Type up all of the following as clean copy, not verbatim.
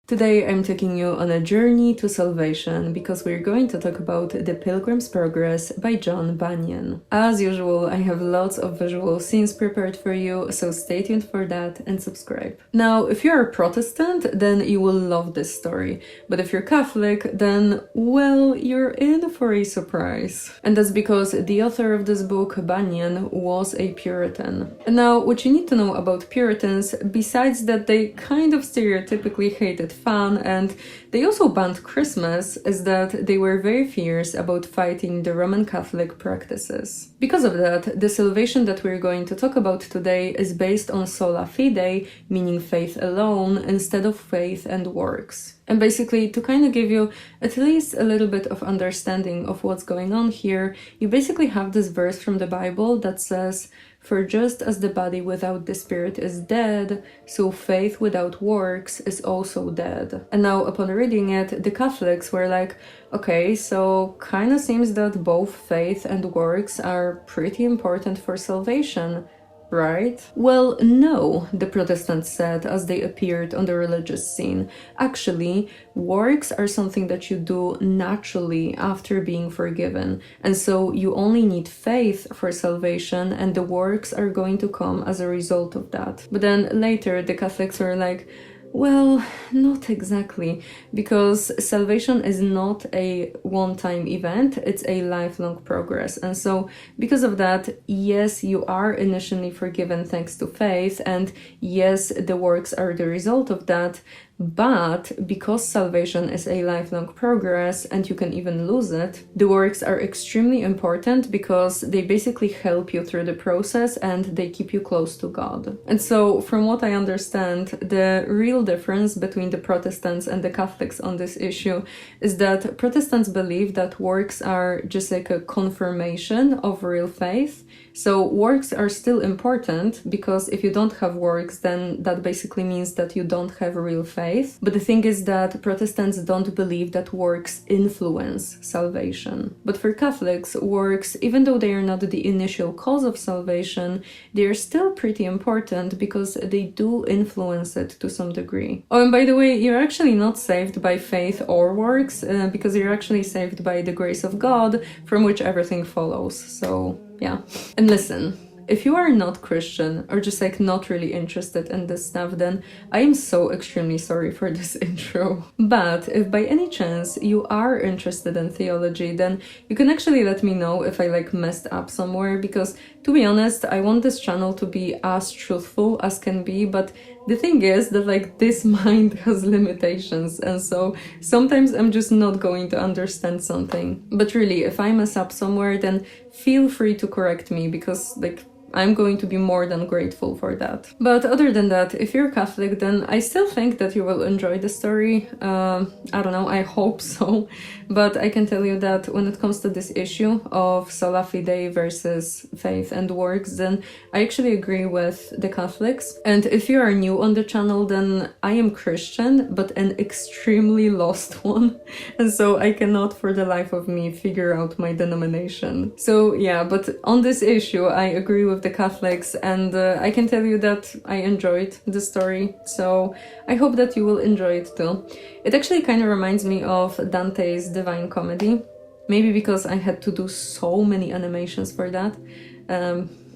Today I'm taking you on a journey to salvation because we're going to talk about The Pilgrim's Progress by John Bunyan. As usual, I have lots of visual scenes prepared for you, so stay tuned for that and subscribe. Now, if you're a Protestant, then you will love this story, but if you're Catholic, then, well, you're in for a surprise. And that's because the author of this book, Bunyan, was a Puritan. And now, what you need to know about Puritans, besides that they kind of stereotypically hated fun and they also banned Christmas, is that they were very fierce about fighting the Roman Catholic practices. Because of that, the salvation that we're going to talk about today is based on sola fide, meaning faith alone, instead of faith and works. And basically, to kind of give you at least a little bit of understanding of what's going on here, you basically have this verse from the Bible that says, "For just as the body without the spirit is dead, so faith without works is also dead." And now, upon reading it, the Catholics were like, okay, so kind of seems that both faith and works are pretty important for salvation, right? Well, no, the Protestants said as they appeared on the religious scene. Actually, works are something that you do naturally after being forgiven. And so you only need faith for salvation, and the works are going to come as a result of that. But then later, the Catholics were like, well, not exactly, because salvation is not a one-time event, it's a lifelong progress. And so, because of that, yes, you are initially forgiven thanks to faith, and yes, the works are the result of that, but because salvation is a lifelong progress and you can even lose it, the works are extremely important because they basically help you through the process and they keep you close to God. And so, from what I understand, the real difference between the Protestants and the Catholics on this issue is that Protestants believe that works are just like a confirmation of real faith. So works are still important because if you don't have works, then that basically means that you don't have real faith. But the thing is that Protestants don't believe that works influence salvation. But for Catholics, works, even though they are not the initial cause of salvation, they are still pretty important because they do influence it to some degree. Oh, and by the way, you're actually not saved by faith or works because you're actually saved by the grace of God, from which everything follows. So yeah. And listen, if you are not Christian or just like not really interested in this stuff, then I am so extremely sorry for this intro. But if by any chance you are interested in theology, then you can actually let me know if I like messed up somewhere, because to be honest, I want this channel to be as truthful as can be, but the thing is that like this mind has limitations, and so sometimes I'm just not going to understand something. But really, if I mess up somewhere, then feel free to correct me, because like I'm going to be more than grateful for that. But other than that, if you're Catholic, then I still think that you will enjoy the story. I don't know, I hope so. But I can tell you that when it comes to this issue of sola fide versus faith and works, then I actually agree with the Catholics. And if you are new on the channel, then I am Christian, but an extremely lost one. And so I cannot for the life of me figure out my denomination. So yeah, but on this issue, I agree with the Catholics, and I can tell you that I enjoyed the story, so I hope that you will enjoy it too. It actually kind of reminds me of Dante's Divine Comedy, maybe because I had to do so many animations for that.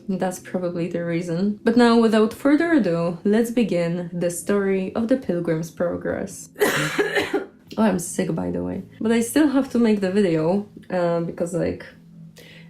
That's probably the reason. But now, without further ado, let's begin the story of the Pilgrim's Progress. Oh, I'm sick, by the way. But I still have to make the video, because like,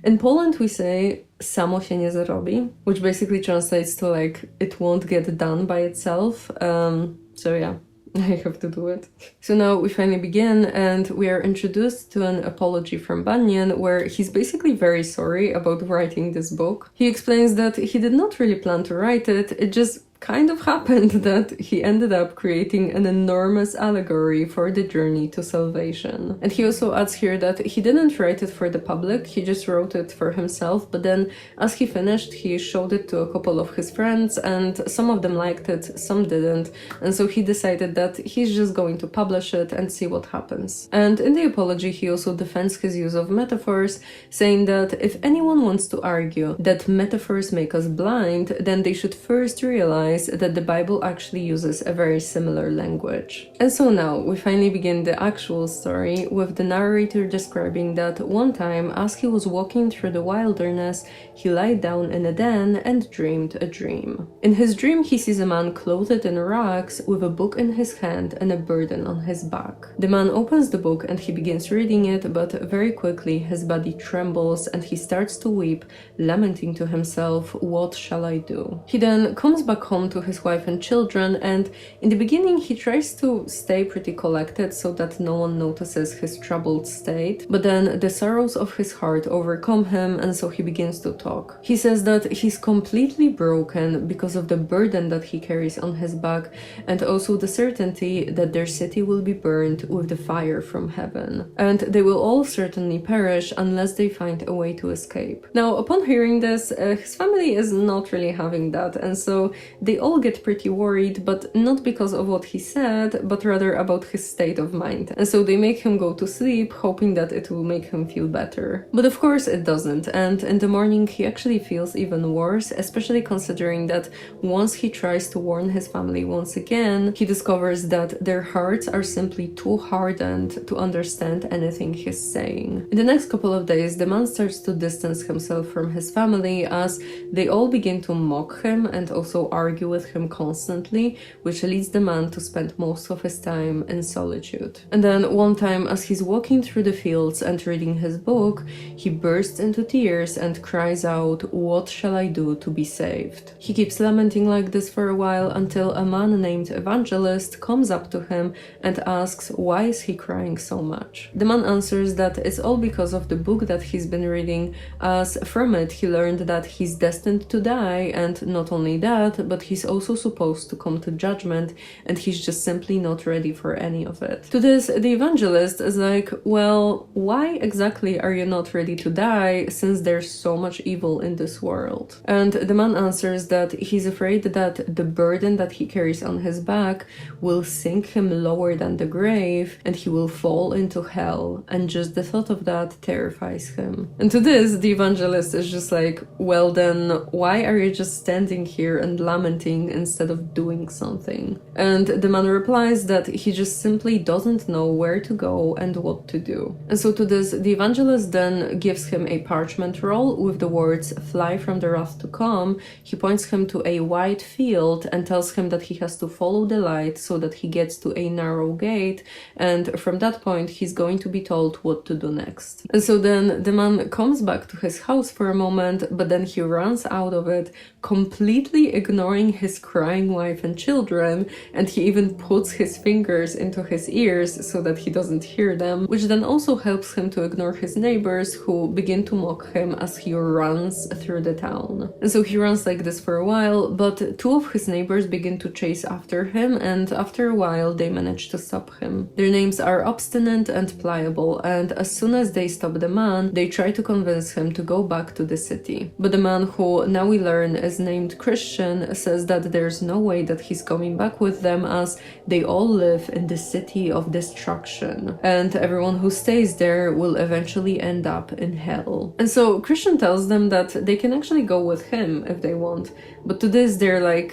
in Poland we say samo się nie zrobi, which basically translates to like, it won't get done by itself. So yeah, I have to do it. So now we finally begin, and we are introduced to an apology from Bunyan, where he's basically very sorry about writing this book. He explains that he did not really plan to write it, it just kind of happened that he ended up creating an enormous allegory for the journey to salvation. And he also adds here that he didn't write it for the public, he just wrote it for himself, but then as he finished, he showed it to a couple of his friends, and some of them liked it, some didn't, and so he decided that he's just going to publish it and see what happens. And in the apology, he also defends his use of metaphors, saying that if anyone wants to argue that metaphors make us blind, then they should first realize realize that the Bible actually uses a very similar language. And so now we finally begin the actual story with the narrator describing that one time as he was walking through the wilderness, he lied down in a den and dreamed a dream. In his dream, he sees a man clothed in rags with a book in his hand and a burden on his back. The man opens the book and he begins reading it, but very quickly his body trembles and he starts to weep, lamenting to himself, "What shall I do?" He then comes back home to his wife and children, and in the beginning he tries to stay pretty collected so that no one notices his troubled state, but then the sorrows of his heart overcome him, and so he begins to talk. He says that he's completely broken because of the burden that he carries on his back, and also the certainty that their city will be burned with the fire from heaven, and they will all certainly perish unless they find a way to escape. Now, upon hearing this, his family is not really having that, and so they all get pretty worried, but not because of what he said, but rather about his state of mind, and so they make him go to sleep, hoping that it will make him feel better. But of course it doesn't, and in the morning he actually feels even worse, especially considering that once he tries to warn his family once again, he discovers that their hearts are simply too hardened to understand anything he's saying. In the next couple of days, the man starts to distance himself from his family as they all begin to mock him and also argue with him constantly, which leads the man to spend most of his time in solitude. And then one time, as he's walking through the fields and reading his book, he bursts into tears and cries out, "What shall I do to be saved?" He keeps lamenting like this for a while until a man named Evangelist comes up to him and asks why is he crying so much. The man answers that it's all because of the book that he's been reading, as from it he learned that he's destined to die, and not only that, but he's also supposed to come to judgment, and he's just simply not ready for any of it. To this, the evangelist is like, well, why exactly are you not ready to die since there's so much evil in this world? And the man answers that he's afraid that the burden that he carries on his back will sink him lower than the grave and he will fall into hell, and just the thought of that terrifies him. And to this, the evangelist is just like, well then, why are you just standing here and lamenting instead of doing something? And the man replies that he just simply doesn't know where to go and what to do. And so to this, the evangelist then gives him a parchment roll with the words, "Fly from the wrath to come." He points him to a wide field and tells him that he has to follow the light so that he gets to a narrow gate, and from that point he's going to be told what to do next. And so then the man comes back to his house for a moment, but then he runs out of it, completely ignoring his crying wife and children, and he even puts his fingers into his ears so that he doesn't hear them, which then also helps him to ignore his neighbors, who begin to mock him as he runs through the town. And so he runs like this for a while, but two of his neighbors begin to chase after him, and after a while they manage to stop him. Their names are Obstinate and Pliable, and as soon as they stop the man, they try to convince him to go back to the city. But the man, who now we learn is named Christian, says that there's no way that he's coming back with them, as they all live in the city of destruction, and everyone who stays there will eventually end up in hell. And so Christian tells them that they can actually go with him if they want, but to this they're like,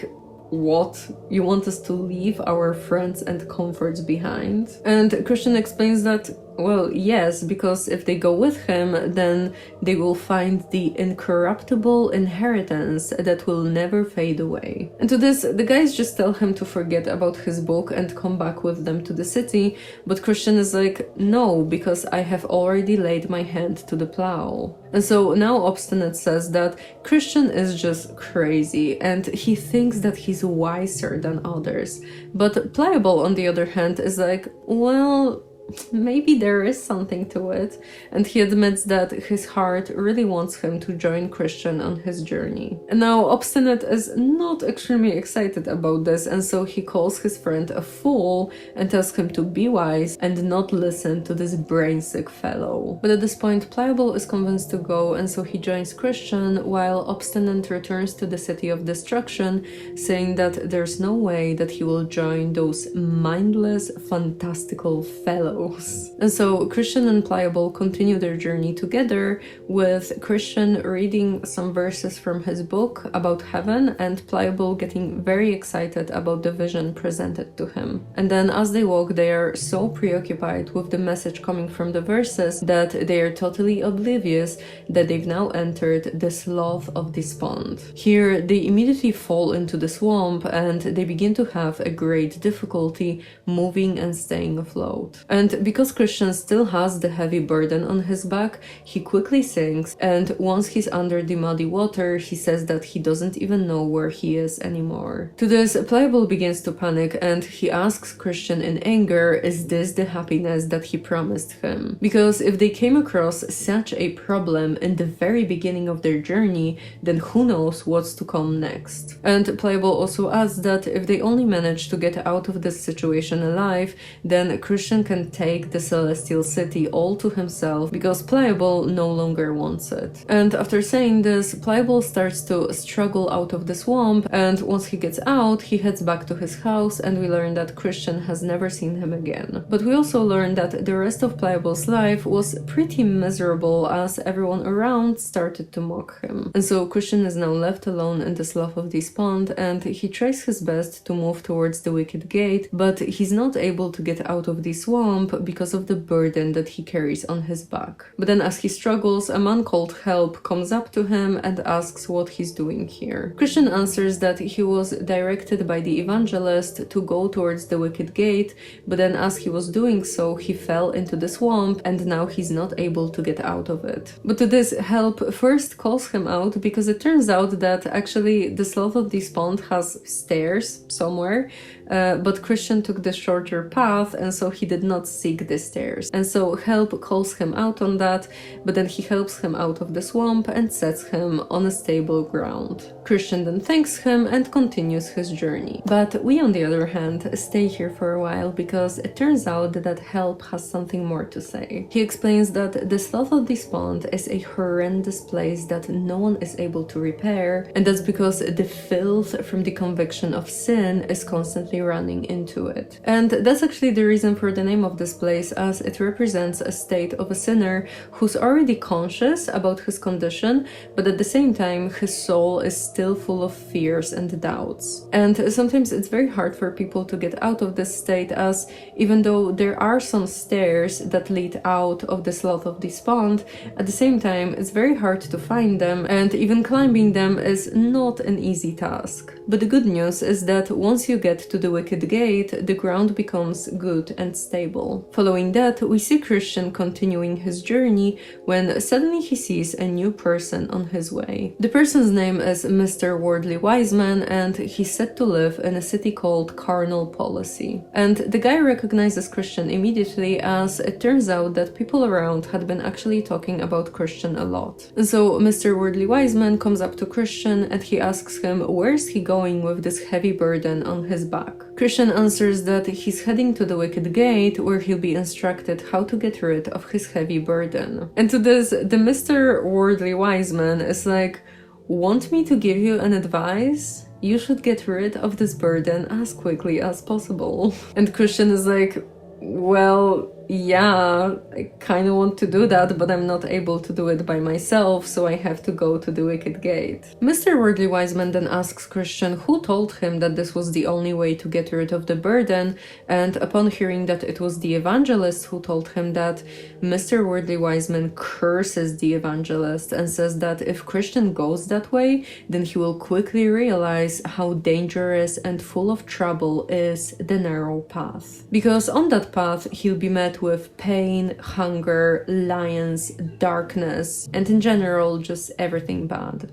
what? You want us to leave our friends and comforts behind? And Christian explains that, well, yes, because if they go with him, then they will find the incorruptible inheritance that will never fade away. And to this, the guys just tell him to forget about his book and come back with them to the city, but Christian is like, no, because I have already laid my hand to the plow. And so now Obstinate says that Christian is just crazy, and he thinks that he's wiser than others. But Pliable, on the other hand, is like, well, maybe there is something to it, and he admits that his heart really wants him to join Christian on his journey. And now Obstinate is not extremely excited about this, and so he calls his friend a fool and tells him to be wise and not listen to this brain-sick fellow. But at this point, Pliable is convinced to go, and so he joins Christian, while Obstinate returns to the city of destruction, saying that there's no way that he will join those mindless, fantastical fellows. close. And so Christian and Pliable continue their journey together, with Christian reading some verses from his book about heaven and Pliable getting very excited about the vision presented to him. And then as they walk, they are so preoccupied with the message coming from the verses that they are totally oblivious that they've now entered the slough of despond. Here, they immediately fall into the swamp and they begin to have a great difficulty moving and staying afloat. And because Christian still has the heavy burden on his back, he quickly sinks, and once he's under the muddy water, he says that he doesn't even know where he is anymore. To this, Pliable begins to panic and he asks Christian in anger, is this the happiness that he promised him? Because if they came across such a problem in the very beginning of their journey, then who knows what's to come next. And Pliable also adds that if they only manage to get out of this situation alive, then Christian can take the celestial city all to himself because Pliable no longer wants it. And after saying this, Pliable starts to struggle out of the swamp, and once he gets out, he heads back to his house, and we learn that Christian has never seen him again. But we also learn that the rest of Pliable's life was pretty miserable as everyone around started to mock him. And so Christian is now left alone in the slough of despond, and he tries his best to move towards the wicket gate, but he's not able to get out of the swamp because of the burden that he carries on his back. But then as he struggles, a man called Help comes up to him and asks what he's doing here. Christian answers that he was directed by the evangelist to go towards the wicket gate, but then as he was doing so, he fell into the swamp and now he's not able to get out of it. But to this, Help first calls him out because it turns out that actually the slough of despond has stairs somewhere, but Christian took the shorter path and so he did not seek the stairs. And so Help calls him out on that, but then he helps him out of the swamp and sets him on a stable ground. Christian then thanks him and continues his journey. But we, on the other hand, stay here for a while because it turns out that Help has something more to say. He explains that the slough of despond is a horrendous place that no one is able to repair, and that's because the filth from the conviction of sin is constantly running into it. And that's actually the reason for the name of this place, as it represents a state of a sinner who's already conscious about his condition, but at the same time his soul is still full of fears and doubts. And sometimes it's very hard for people to get out of this state, as even though there are some stairs that lead out of the slough of despond, at the same time it's very hard to find them, and even climbing them is not an easy task. But the good news is that once you get to the wicket gate, the ground becomes good and stable. Following that, we see Christian continuing his journey when suddenly he sees a new person on his way. The person's name is Mr. Worldly Wiseman, and he's said to live in a city called Carnal Policy. And the guy recognizes Christian immediately, as it turns out that people around had been actually talking about Christian a lot. And so Mr. Worldly Wiseman comes up to Christian and he asks him where's he going with this heavy burden on his back. Christian answers that he's heading to the wicket gate where he'll be instructed how to get rid of his heavy burden. And to this, the Mr. Worldly Wiseman is like, want me to give you an advice? You should get rid of this burden as quickly as possible. And Christian is like, well, yeah, I kind of want to do that, but I'm not able to do it by myself, so I have to go to the wicket gate. Mr. Worldly Wiseman then asks Christian who told him that this was the only way to get rid of the burden, and upon hearing that it was the evangelist who told him that, Mr. Worldly Wiseman curses the evangelist and says that if Christian goes that way, then he will quickly realize how dangerous and full of trouble is the narrow path. Because on that path, he'll be met with pain, hunger, lions, darkness, and in general, just everything bad.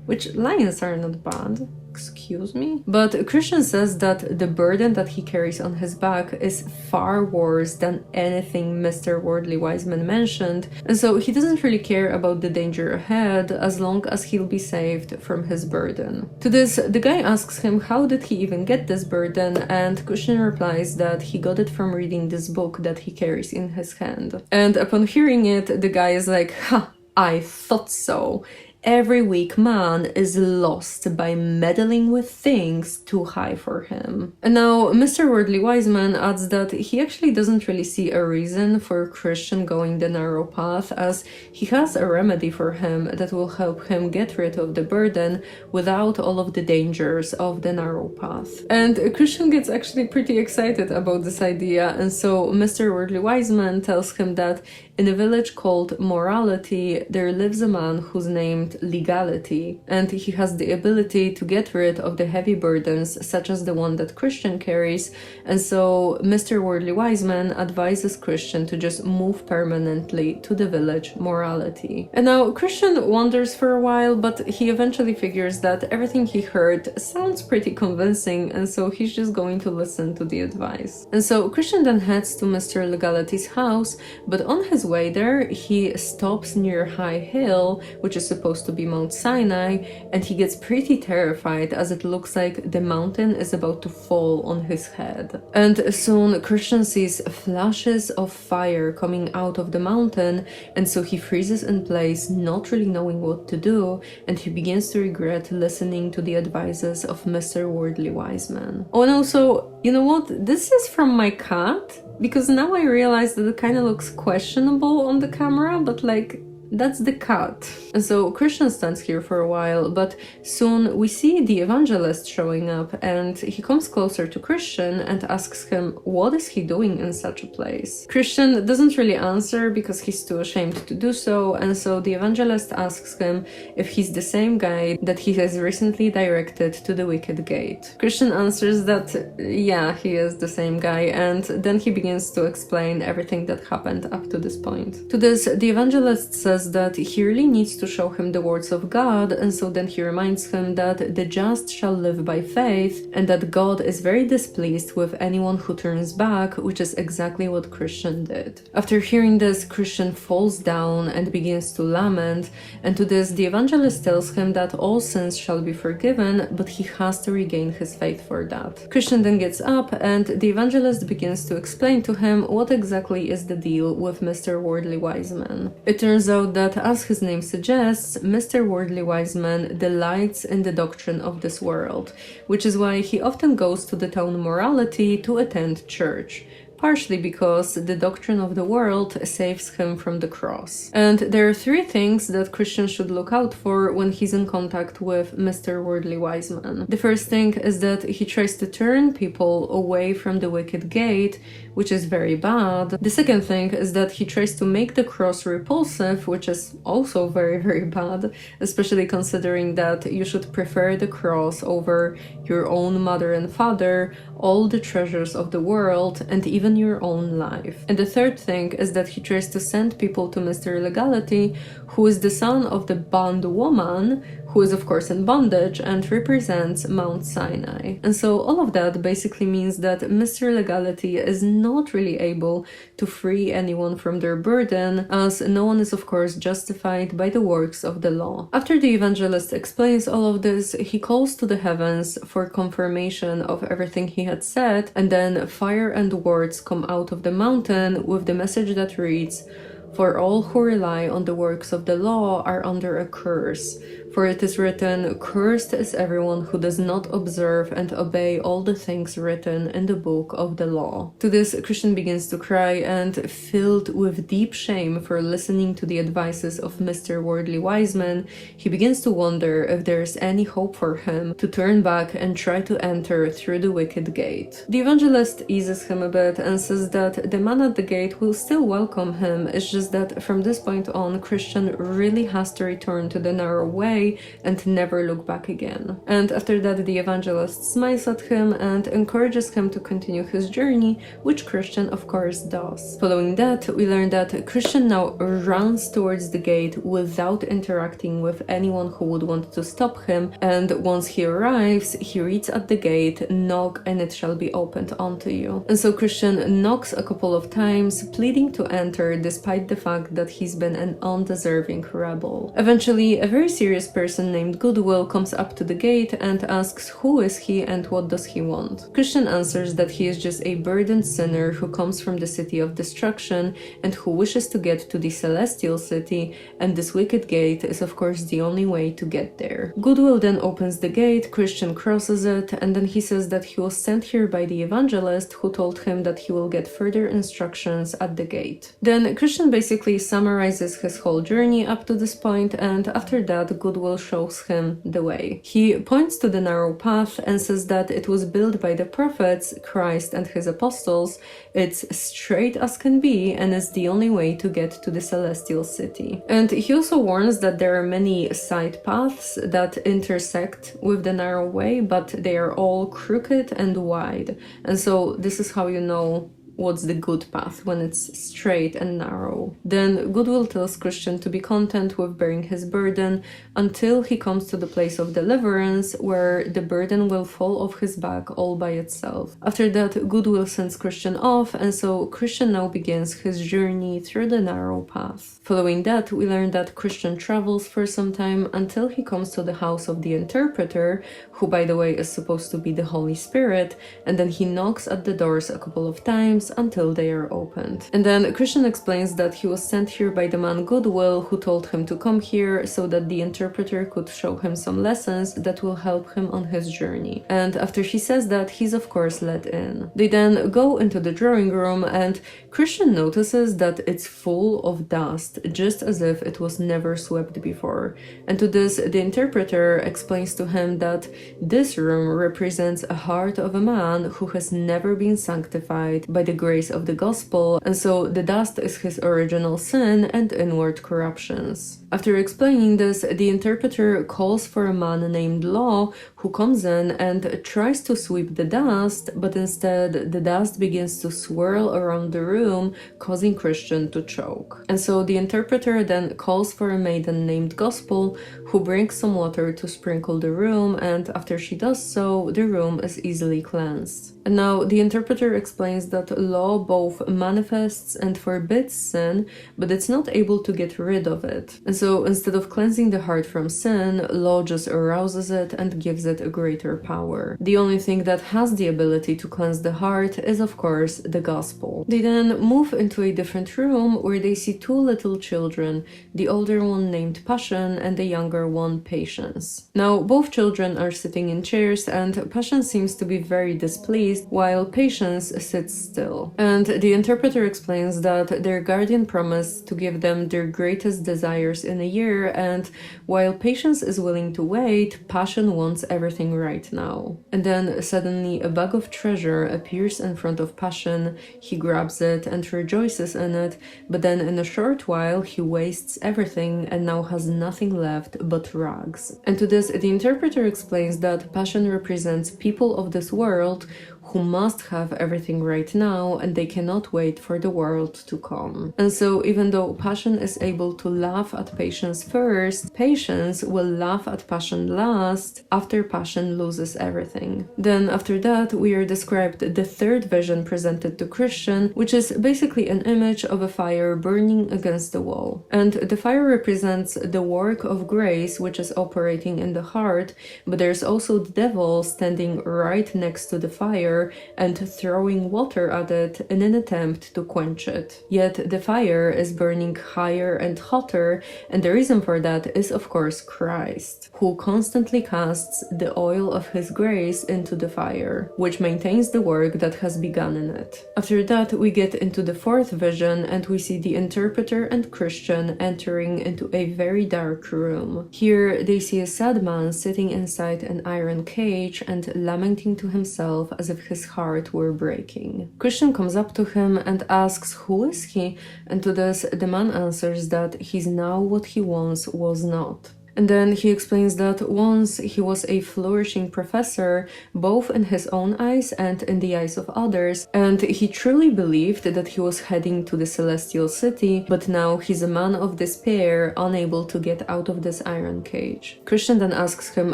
Which lions are not bad. Excuse me? But Christian says that the burden that he carries on his back is far worse than anything Mr. Worldly Wiseman mentioned, and so he doesn't really care about the danger ahead as long as he'll be saved from his burden. To this, the guy asks him how did he even get this burden, and Christian replies that he got it from reading this book that he carries in his hand. And upon hearing it, the guy is like, ha, I thought so. every weak man is lost by meddling with things too high for him. And now Mr. Worldly Wiseman adds that he actually doesn't really see a reason for Christian going the narrow path, as he has a remedy for him that will help him get rid of the burden without all of the dangers of the narrow path. And Christian gets actually pretty excited about this idea, and so Mr. Worldly Wiseman tells him that in a village called Morality, there lives a man who's named Legality, and he has the ability to get rid of the heavy burdens such as the one that Christian carries, and so Mr. Worldly Wiseman advises Christian to just move permanently to the village Morality. And now Christian wonders for a while, but he eventually figures that everything he heard sounds pretty convincing, and so he's just going to listen to the advice. And so Christian then heads to Mr. Legality's house, but on his way there, he stops near High Hill, which is supposed to be Mount Sinai, and he gets pretty terrified as it looks like the mountain is about to fall on his head. And soon Christian sees flashes of fire coming out of the mountain, and so he freezes in place, not really knowing what to do, and he begins to regret listening to the advices of Mr. Worldly Wiseman. Oh, and also, you know what? This is from my cat, because now I realize that it kind of looks questionable on the camera, but like, that's the cat. And so Christian stands here for a while, but soon we see the evangelist showing up, and he comes closer to Christian and asks him what is he doing in such a place. Christian doesn't really answer because he's too ashamed to do so, and so the evangelist asks him if he's the same guy that he has recently directed to the wicket gate. Christian answers that yeah, he is the same guy, and then he begins to explain everything that happened up to this point. To this, the evangelist says that he really needs to show him the words of God, and so then he reminds him that the just shall live by faith, and that God is very displeased with anyone who turns back, which is exactly what Christian did. After hearing this, Christian falls down and begins to lament, and to this the evangelist tells him that all sins shall be forgiven, but he has to regain his faith for that. Christian then gets up, and the evangelist begins to explain to him what exactly is the deal with Mr. Worldly Wiseman. It turns out that, as his name suggests, Mr. Worldly Wiseman delights in the doctrine of this world, which is why he often goes to the town Morality to attend church, partially because the doctrine of the world saves him from the cross. And there are three things that Christian should look out for when he's in contact with Mr. Worldly Wiseman. The first thing is that he tries to turn people away from the wicket gate, which is very bad. The second thing is that he tries to make the cross repulsive, which is also very, very bad, especially considering that you should prefer the cross over your own mother and father, all the treasures of the world, and even your own life. And the third thing is that he tries to send people to Mr. Legality, who is the son of the bondwoman, who is of course in bondage and represents Mount Sinai. And so all of that basically means that Mr. Legality is not really able to free anyone from their burden, as no one is of course justified by the works of the law. After the evangelist explains all of this, he calls to the heavens for confirmation of everything he had said, and then fire and words come out of the mountain with the message that reads, "For all who rely on the works of the law are under a curse. For it is written, cursed is everyone who does not observe and obey all the things written in the book of the law." To this, Christian begins to cry, and filled with deep shame for listening to the advices of Mr. Worldly Wiseman, he begins to wonder if there is any hope for him to turn back and try to enter through the wicket gate. The evangelist eases him a bit and says that the man at the gate will still welcome him, it's just that from this point on, Christian really has to return to the narrow way and never look back again. And after that, the evangelist smiles at him and encourages him to continue his journey, which Christian of course does. Following that, we learn that Christian now runs towards the gate without interacting with anyone who would want to stop him, and once he arrives, he reads at the gate, "Knock and it shall be opened unto you." And so Christian knocks a couple of times, pleading to enter despite the fact that he's been an undeserving rebel. Eventually, a very serious person named Goodwill comes up to the gate and asks who is he and what does he want. Christian answers that he is just a burdened sinner who comes from the city of destruction and who wishes to get to the celestial city, and this wicked gate is of course the only way to get there. Goodwill then opens the gate, Christian crosses it, and then he says that he was sent here by the evangelist who told him that he will get further instructions at the gate. Then Christian basically summarizes his whole journey up to this point, and after that Goodwill shows him the way. He points to the narrow path and says that it was built by the prophets, Christ and his apostles. It's straight as can be and is the only way to get to the celestial city. And he also warns that there are many side paths that intersect with the narrow way, but they are all crooked and wide. And so this is how you know what's the good path, when it's straight and narrow. Then Goodwill tells Christian to be content with bearing his burden until he comes to the place of deliverance, where the burden will fall off his back all by itself. After that, Goodwill sends Christian off, and so Christian now begins his journey through the narrow path. Following that, we learn that Christian travels for some time until he comes to the house of the interpreter, who by the way is supposed to be the Holy Spirit, and then he knocks at the doors a couple of times until they are opened. And then Christian explains that he was sent here by the man Goodwill, who told him to come here so that the interpreter could show him some lessons that will help him on his journey. And after he says that, he's of course let in. They then go into the drawing room, and Christian notices that it's full of dust, just as if it was never swept before. And to this, the interpreter explains to him that this room represents a heart of a man who has never been sanctified by the grace of the gospel, and so the dust is his original sin and inward corruptions. After explaining this, the interpreter calls for a man named Law, who comes in and tries to sweep the dust, but instead the dust begins to swirl around the room, causing Christian to choke. And so the interpreter then calls for a maiden named Gospel, who brings some water to sprinkle the room, and after she does so, the room is easily cleansed. And now the interpreter explains that Law both manifests and forbids sin, but it's not able to get rid of it. And so instead of cleansing the heart from sin, Law just arouses it and gives it a greater power. The only thing that has the ability to cleanse the heart is of course the gospel. They then move into a different room where they see two little children, the older one named Passion and the younger one Patience. Now both children are sitting in chairs, and Passion seems to be very displeased while Patience sits still. And the interpreter explains that their guardian promised to give them their greatest desires in a year, and while Patience is willing to wait, Passion wants everything right now. And then suddenly a bag of treasure appears in front of Passion. He grabs it and rejoices in it, but then in a short while he wastes everything and now has nothing left but rags. And to this, the interpreter explains that Passion represents people of this world who must have everything right now, and they cannot wait for the world to come. And so even though Passion is able to laugh at Patience first, Patience will laugh at Passion last, after Passion loses everything. Then after that, we are described the third vision presented to Christian, which is basically an image of a fire burning against the wall. And the fire represents the work of grace which is operating in the heart, but there's also the devil standing right next to the fire and throwing water at it in an attempt to quench it. Yet the fire is burning higher and hotter, and the reason for that is of course Christ, who constantly casts the oil of his grace into the fire, which maintains the work that has begun in it. After that, we get into the fourth vision, and we see the interpreter and Christian entering into a very dark room. Here they see a sad man sitting inside an iron cage and lamenting to himself as if his heart were breaking. Christian comes up to him and asks who is he, and to this the man answers that he's now what he once was not. And then he explains that once he was a flourishing professor, both in his own eyes and in the eyes of others, and he truly believed that he was heading to the celestial city, but now he's a man of despair, unable to get out of this iron cage. Christian then asks him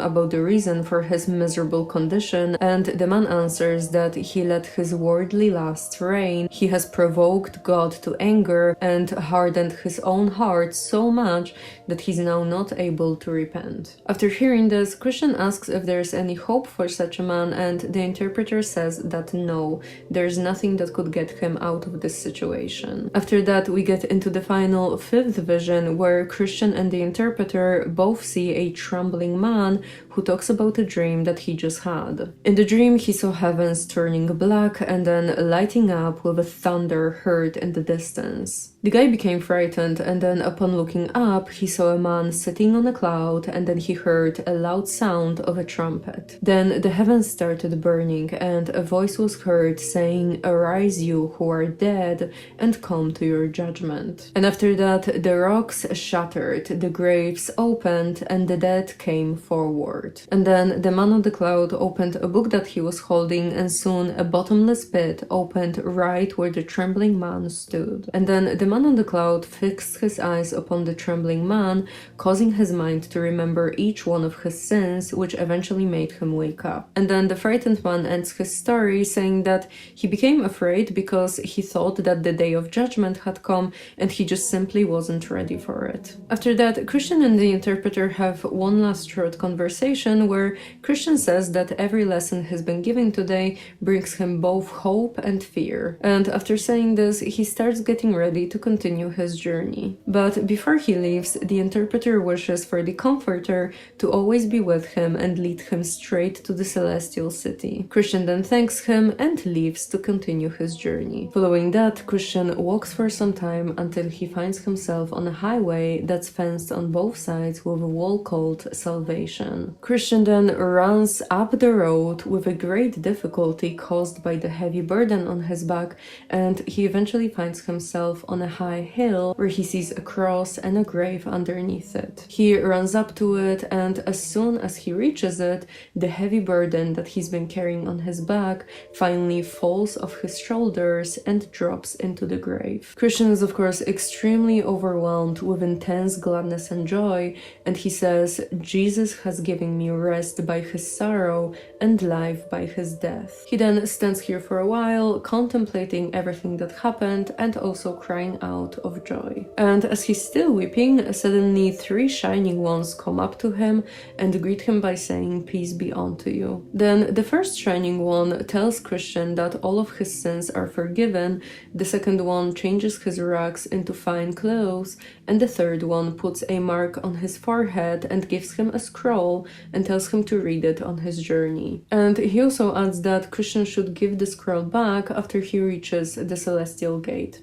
about the reason for his miserable condition, and the man answers that he let his worldly lust reign, he has provoked God to anger and hardened his own heart so much that he's now not able able to repent. After hearing this, Christian asks if there's any hope for such a man, and the interpreter says that no, there's nothing that could get him out of this situation. After that, we get into the final fifth vision, where Christian and the interpreter both see a trembling man who talks about a dream that he just had. In the dream, he saw heavens turning black and then lighting up with a thunder heard in the distance. The guy became frightened, and then upon looking up, he saw a man sitting on a cloud, and then he heard a loud sound of a trumpet. Then the heavens started burning, and a voice was heard saying, "Arise, you who are dead, and come to your judgment." And after that, the rocks shattered, the graves opened, and the dead came forward. And then the man on the cloud opened a book that he was holding, and soon a bottomless pit opened right where the trembling man stood. And then the man on the cloud fixed his eyes upon the trembling man, causing his mind to remember each one of his sins, which eventually made him wake up. And then the frightened man ends his story saying that he became afraid because he thought that the day of judgment had come, and he just simply wasn't ready for it. After that, Christian and the interpreter have one last short conversation where Christian says that every lesson he's been given today brings him both hope and fear. And after saying this, he starts getting ready to continue his journey. But before he leaves, the interpreter wishes for the comforter to always be with him and lead him straight to the celestial city. Christian then thanks him and leaves to continue his journey. Following that, Christian walks for some time until he finds himself on a highway that's fenced on both sides with a wall called Salvation. Christian then runs up the road with a great difficulty caused by the heavy burden on his back, and he eventually finds himself on a high hill where he sees a cross and a grave underneath it. He runs up to it, and as soon as he reaches it, the heavy burden that he's been carrying on his back finally falls off his shoulders and drops into the grave. Christian is of course extremely overwhelmed with intense gladness and joy, and he says, "Jesus has given me rest by his sorrow and life by his death." He then stands here for a while, contemplating everything that happened and also crying out of joy. And as he's still weeping, suddenly 3 shining ones come up to him and greet him by saying, "Peace be unto you." Then the first shining one tells Christian that all of his sins are forgiven, the second one changes his rags into fine clothes, and the third one puts a mark on his forehead and gives him a scroll and tells him to read it on his journey. And he also adds that Christian should give the scroll back after he reaches the celestial gate.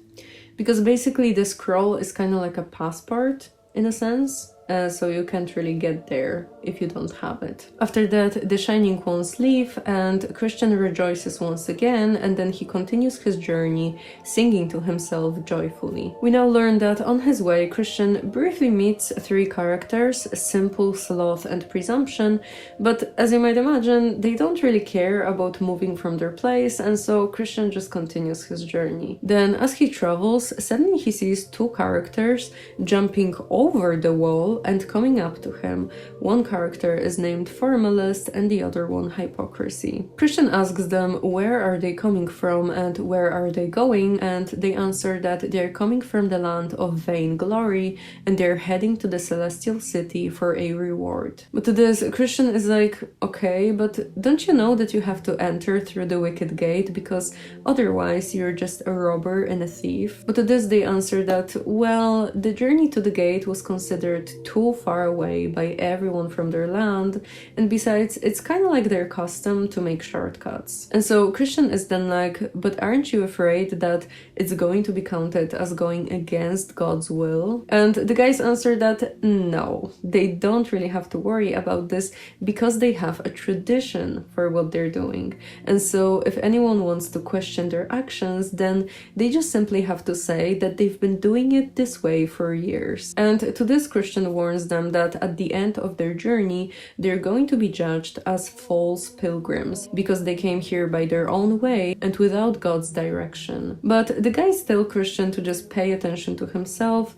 Because basically the scroll is kind of like a passport, in a sense. So you can't really get there if you don't have it. After that, the shining ones leave, and Christian rejoices once again, and then he continues his journey, singing to himself joyfully. We now learn that on his way, Christian briefly meets 3 characters, Simple, Sloth, and Presumption, but as you might imagine, they don't really care about moving from their place, and so Christian just continues his journey. Then, as he travels, suddenly he sees 2 characters jumping over the wall and coming up to him. One character is named Formalist and the other one Hypocrisy. Christian asks them where are they coming from and where are they going, and they answer that they're coming from the land of vain glory and they're heading to the celestial city for a reward. But to this, Christian is like, okay, but don't you know that you have to enter through the wicket gate because otherwise you're just a robber and a thief? But to this they answer that, well, the journey to the gate was considered too far away by everyone from their land, and besides, it's kind of like their custom to make shortcuts. And so Christian is then like, but aren't you afraid that it's going to be counted as going against God's will? And the guys answer that no, they don't really have to worry about this because they have a tradition for what they're doing. And so if anyone wants to question their actions, then they just simply have to say that they've been doing it this way for years. And to this, Christian warns them that at the end of their journey, they're going to be judged as false pilgrims because they came here by their own way and without God's direction. But the guys tell Christian to just pay attention to himself,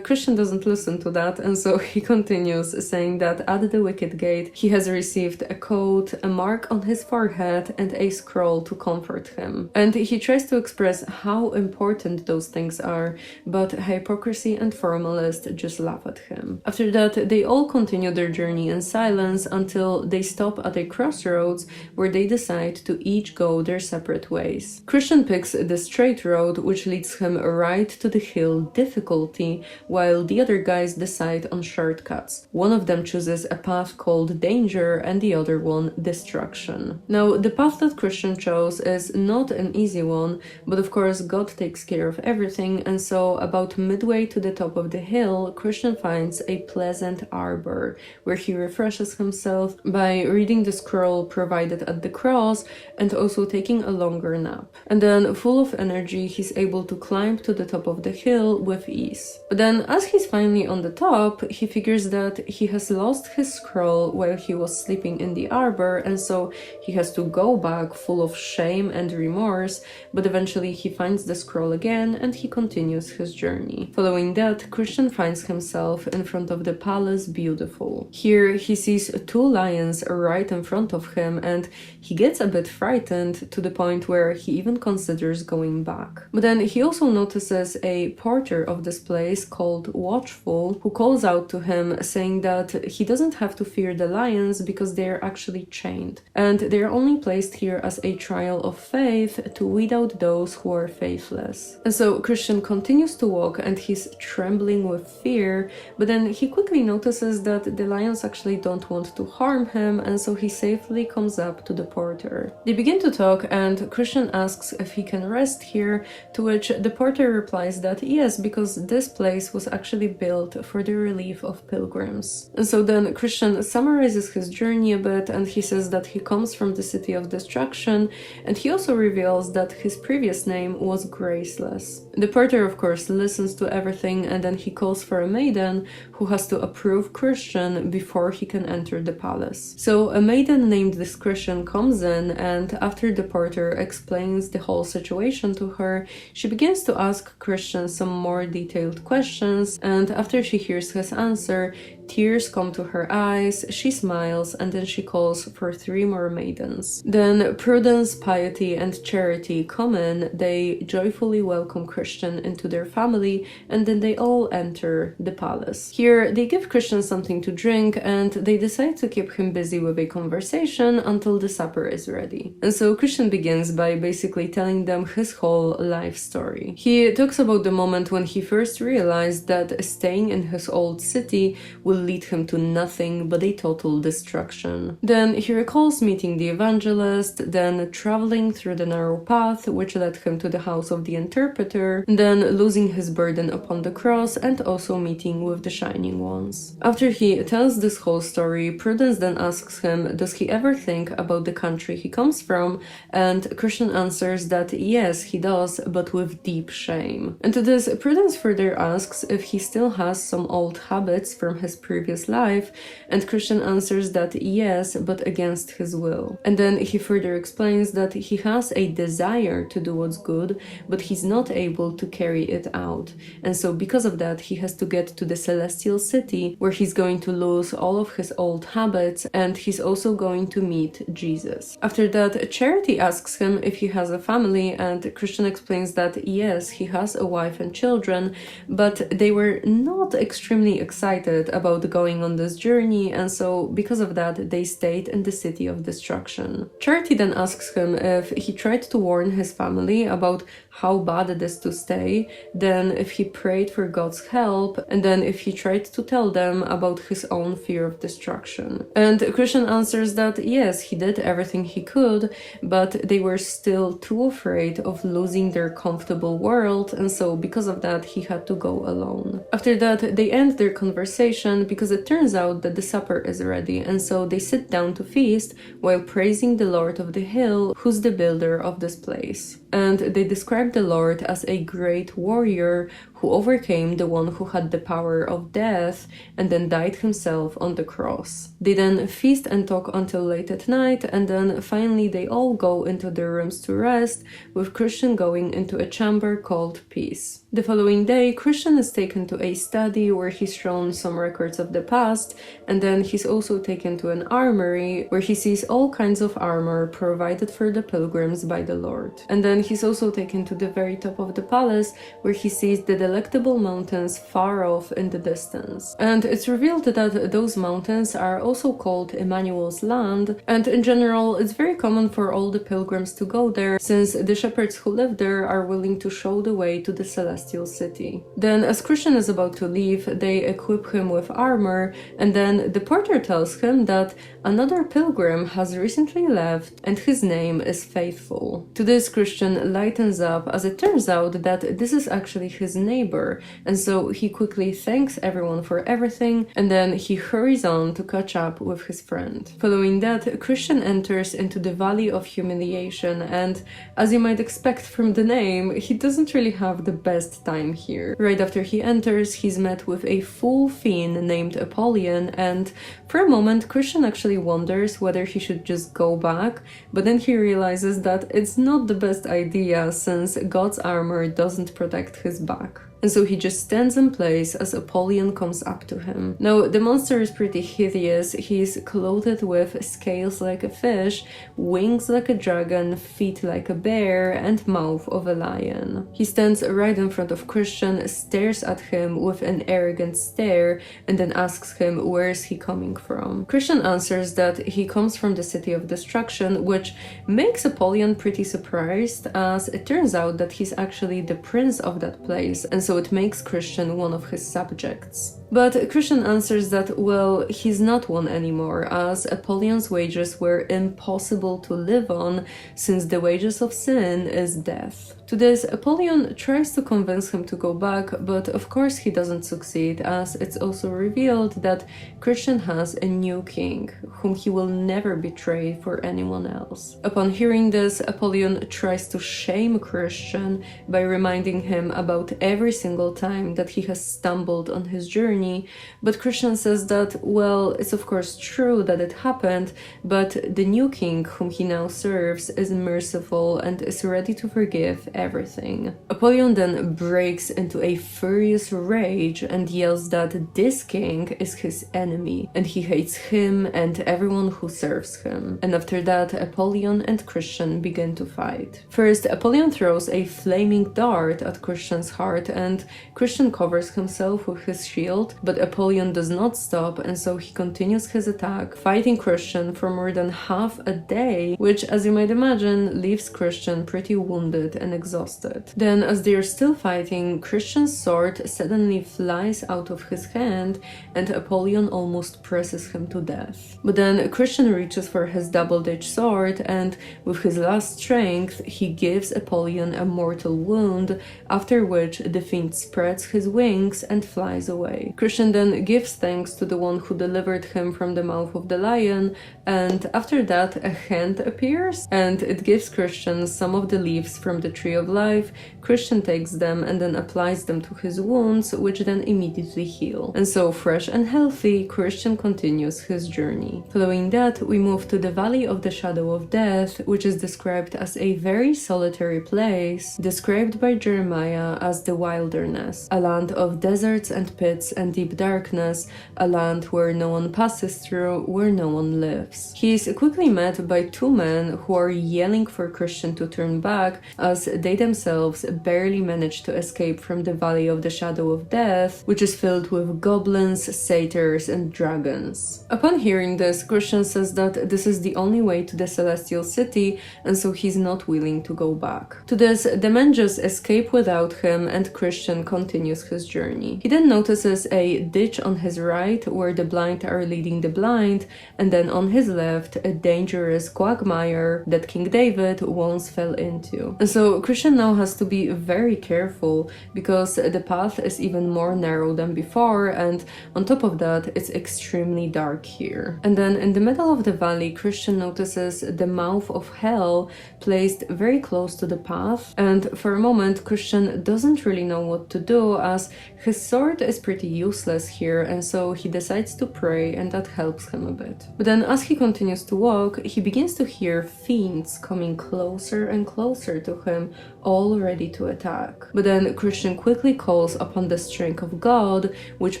Christian doesn't listen to that, and so he continues, saying that at the wicket gate he has received a coat, a mark on his forehead, and a scroll to comfort him. And he tries to express how important those things are, but hypocrisy and formalist just laugh at him. After that, they all continue their journey in silence until they stop at a crossroads where they decide to each go their separate ways. Christian picks the straight road, which leads him right to the hill Difficulty, while the other guys decide on shortcuts. One of them chooses a path called Danger and the other one Destruction. Now, the path that Christian chose is not an easy one, but of course God takes care of everything, and so about midway to the top of the hill, Christian finds a pleasant arbor where he refreshes himself by reading the scroll provided at the cross and also taking a longer nap. And then, full of energy, he's able to climb to the top of the hill with ease. But then, as he's finally on the top, he figures that he has lost his scroll while he was sleeping in the arbor, and so he has to go back full of shame and remorse, but eventually he finds the scroll again and he continues his journey. Following that, Christian finds himself in front of the Palace Beautiful. Here he sees two lions right in front of him, and he gets a bit frightened to the point where he even considers going back. But then he also notices a porter of this place called Watchful, who calls out to him saying that he doesn't have to fear the lions because they're actually chained, and they're only placed here as a trial of faith to weed out those who are faithless. And so Christian continues to walk and he's trembling with fear, but then he quickly notices that the lions actually don't want to harm him, and so he safely comes up to the porter. They begin to talk and Christian asks if he can rest here, to which the porter replies that yes, because this place was actually built for the relief of pilgrims. And so then Christian summarizes his journey a bit, and he says that he comes from the city of destruction, and he also reveals that his previous name was Graceless. The porter of course listens to everything, and then he calls for a maiden who has to approve Christian before he can enter the palace. So a maiden named Discretion comes in, and after the porter explains the whole situation to her, she begins to ask Christian some more detailed questions, and after she hears his answer, tears come to her eyes, she smiles, and then she calls for 3 more maidens. Then Prudence, Piety, and Charity come in, they joyfully welcome Christian into their family, and then they all enter the palace. Here, they give Christian something to drink, and they decide to keep him busy with a conversation until the supper is ready. And so Christian begins by basically telling them his whole life story. He talks about the moment when he first realized that staying in his old city will lead him to nothing but a total destruction. Then he recalls meeting the evangelist, then traveling through the narrow path which led him to the house of the interpreter, then losing his burden upon the cross, and also meeting with the Shining Ones. After he tells this whole story, Prudence then asks him, does he ever think about the country he comes from, and Christian answers that yes, he does, but with deep shame. And to this, Prudence further asks if he still has some old habits from his previous life, and Christian answers that yes, but against his will. And then he further explains that he has a desire to do what's good, but he's not able to carry it out. And so because of that, he has to get to the celestial city where he's going to lose all of his old habits, and he's also going to meet Jesus. After that, Charity asks him if he has a family, and Christian explains that yes, he has a wife and children, but they were not extremely excited about going on this journey, and so because of that, they stayed in the city of destruction. Charity then asks him if he tried to warn his family about how bad it is to stay, then if he prayed for God's help, and then if he tried to tell them about his own fear of destruction. And Christian answers that yes, he did everything he could, but they were still too afraid of losing their comfortable world, and so because of that, he had to go alone. After that, they end their conversation because it turns out that the supper is ready, and so they sit down to feast while praising the Lord of the Hill, who's the builder of this place. and they describe the Lord as a great warrior who overcame the one who had the power of death and then died himself on the cross. They then feast and talk until late at night, and then finally they all go into their rooms to rest, with Christian going into a chamber called Peace. The following day, Christian is taken to a study where he's shown some records of the past, and then he's also taken to an armory where he sees all kinds of armor provided for the pilgrims by the Lord. And then he's also taken to the very top of the palace where he sees the delectable mountains far off in the distance. And it's revealed that those mountains are also called Emmanuel's Land, and in general it's very common for all the pilgrims to go there, since the shepherds who live there are willing to show the way to the celestial city. Then as Christian is about to leave, they equip him with armor, and then the porter tells him that another pilgrim has recently left and his name is Faithful. To this, Christian lightens up, as it turns out that this is actually his neighbor, and so he quickly thanks everyone for everything, and then he hurries on to catch up with his friend. Following that, Christian enters into the Valley of Humiliation, and as you might expect from the name, he doesn't really have the best time here. Right after he enters, he's met with a fool fiend named Apollyon, and for a moment Christian actually wonders whether he should just go back, but then he realizes that it's not the best idea since God's armor doesn't protect his back. And so he just stands in place as Apollyon comes up to him. Now, the monster is pretty hideous. He's clothed with scales like a fish, wings like a dragon, feet like a bear, and mouth of a lion. He stands right in front of Christian, stares at him with an arrogant stare, and then asks him where is he coming from. Christian answers that he comes from the City of Destruction, which makes Apollyon pretty surprised, as it turns out that he's actually the prince of that place, and so it makes Christian one of his subjects. But Christian answers that, well, he's not one anymore, as Apollyon's wages were impossible to live on, since the wages of sin is death. To this, Apollyon tries to convince him to go back, but of course he doesn't succeed, as it's also revealed that Christian has a new king, whom he will never betray for anyone else. Upon hearing this, Apollyon tries to shame Christian by reminding him about every single time that he has stumbled on his journey, but Christian says that, well, it's of course true that it happened, but the new king whom he now serves is merciful and is ready to forgive everything. Apollyon then breaks into a furious rage and yells that this king is his enemy and he hates him and everyone who serves him. And after that, Apollyon and Christian begin to fight. First, Apollyon throws a flaming dart at Christian's heart and Christian covers himself with his shield, but Apollyon does not stop, and so he continues his attack, fighting Christian for more than half a day, which, as you might imagine, leaves Christian pretty wounded and exhausted. Then, as they are still fighting, Christian's sword suddenly flies out of his hand and Apollyon almost presses him to death. But then Christian reaches for his double-edged sword and, with his last strength, he gives Apollyon a mortal wound, after which the fiend spreads his wings and flies away. Christian then gives thanks to the one who delivered him from the mouth of the lion, and after that a hand appears and it gives Christian some of the leaves from the tree of life. Christian takes them and then applies them to his wounds, which then immediately heal. And so, fresh and healthy, Christian continues his journey. Following that, we move to the Valley of the Shadow of Death, which is described as a very solitary place, described by Jeremiah as the wilderness, a land of deserts and pits and deep darkness, a land where no one passes through, where no one lives. He is quickly met by two men who are yelling for Christian to turn back, as they themselves barely manage to escape from the Valley of the Shadow of Death, which is filled with goblins, satyrs, and dragons. Upon hearing this, Christian says that this is the only way to the Celestial City, and so he's not willing to go back. To this, the men just escape without him, and Christian continues his journey. He then notices a ditch on his right where the blind are leading the blind, and then on his left a dangerous quagmire that King David once fell into. And so Christian now has to be very careful because the path is even more narrow than before, and on top of that it's extremely dark here. And then in the middle of the valley, Christian notices the mouth of hell placed very close to the path, and for a moment Christian doesn't really know what to do as his sword is pretty useless here, and so he decides to pray, and that helps him a bit. But then as he continues to walk, he begins to hear fiends coming closer and closer to him, all ready to attack. But then Christian quickly calls upon the strength of God, which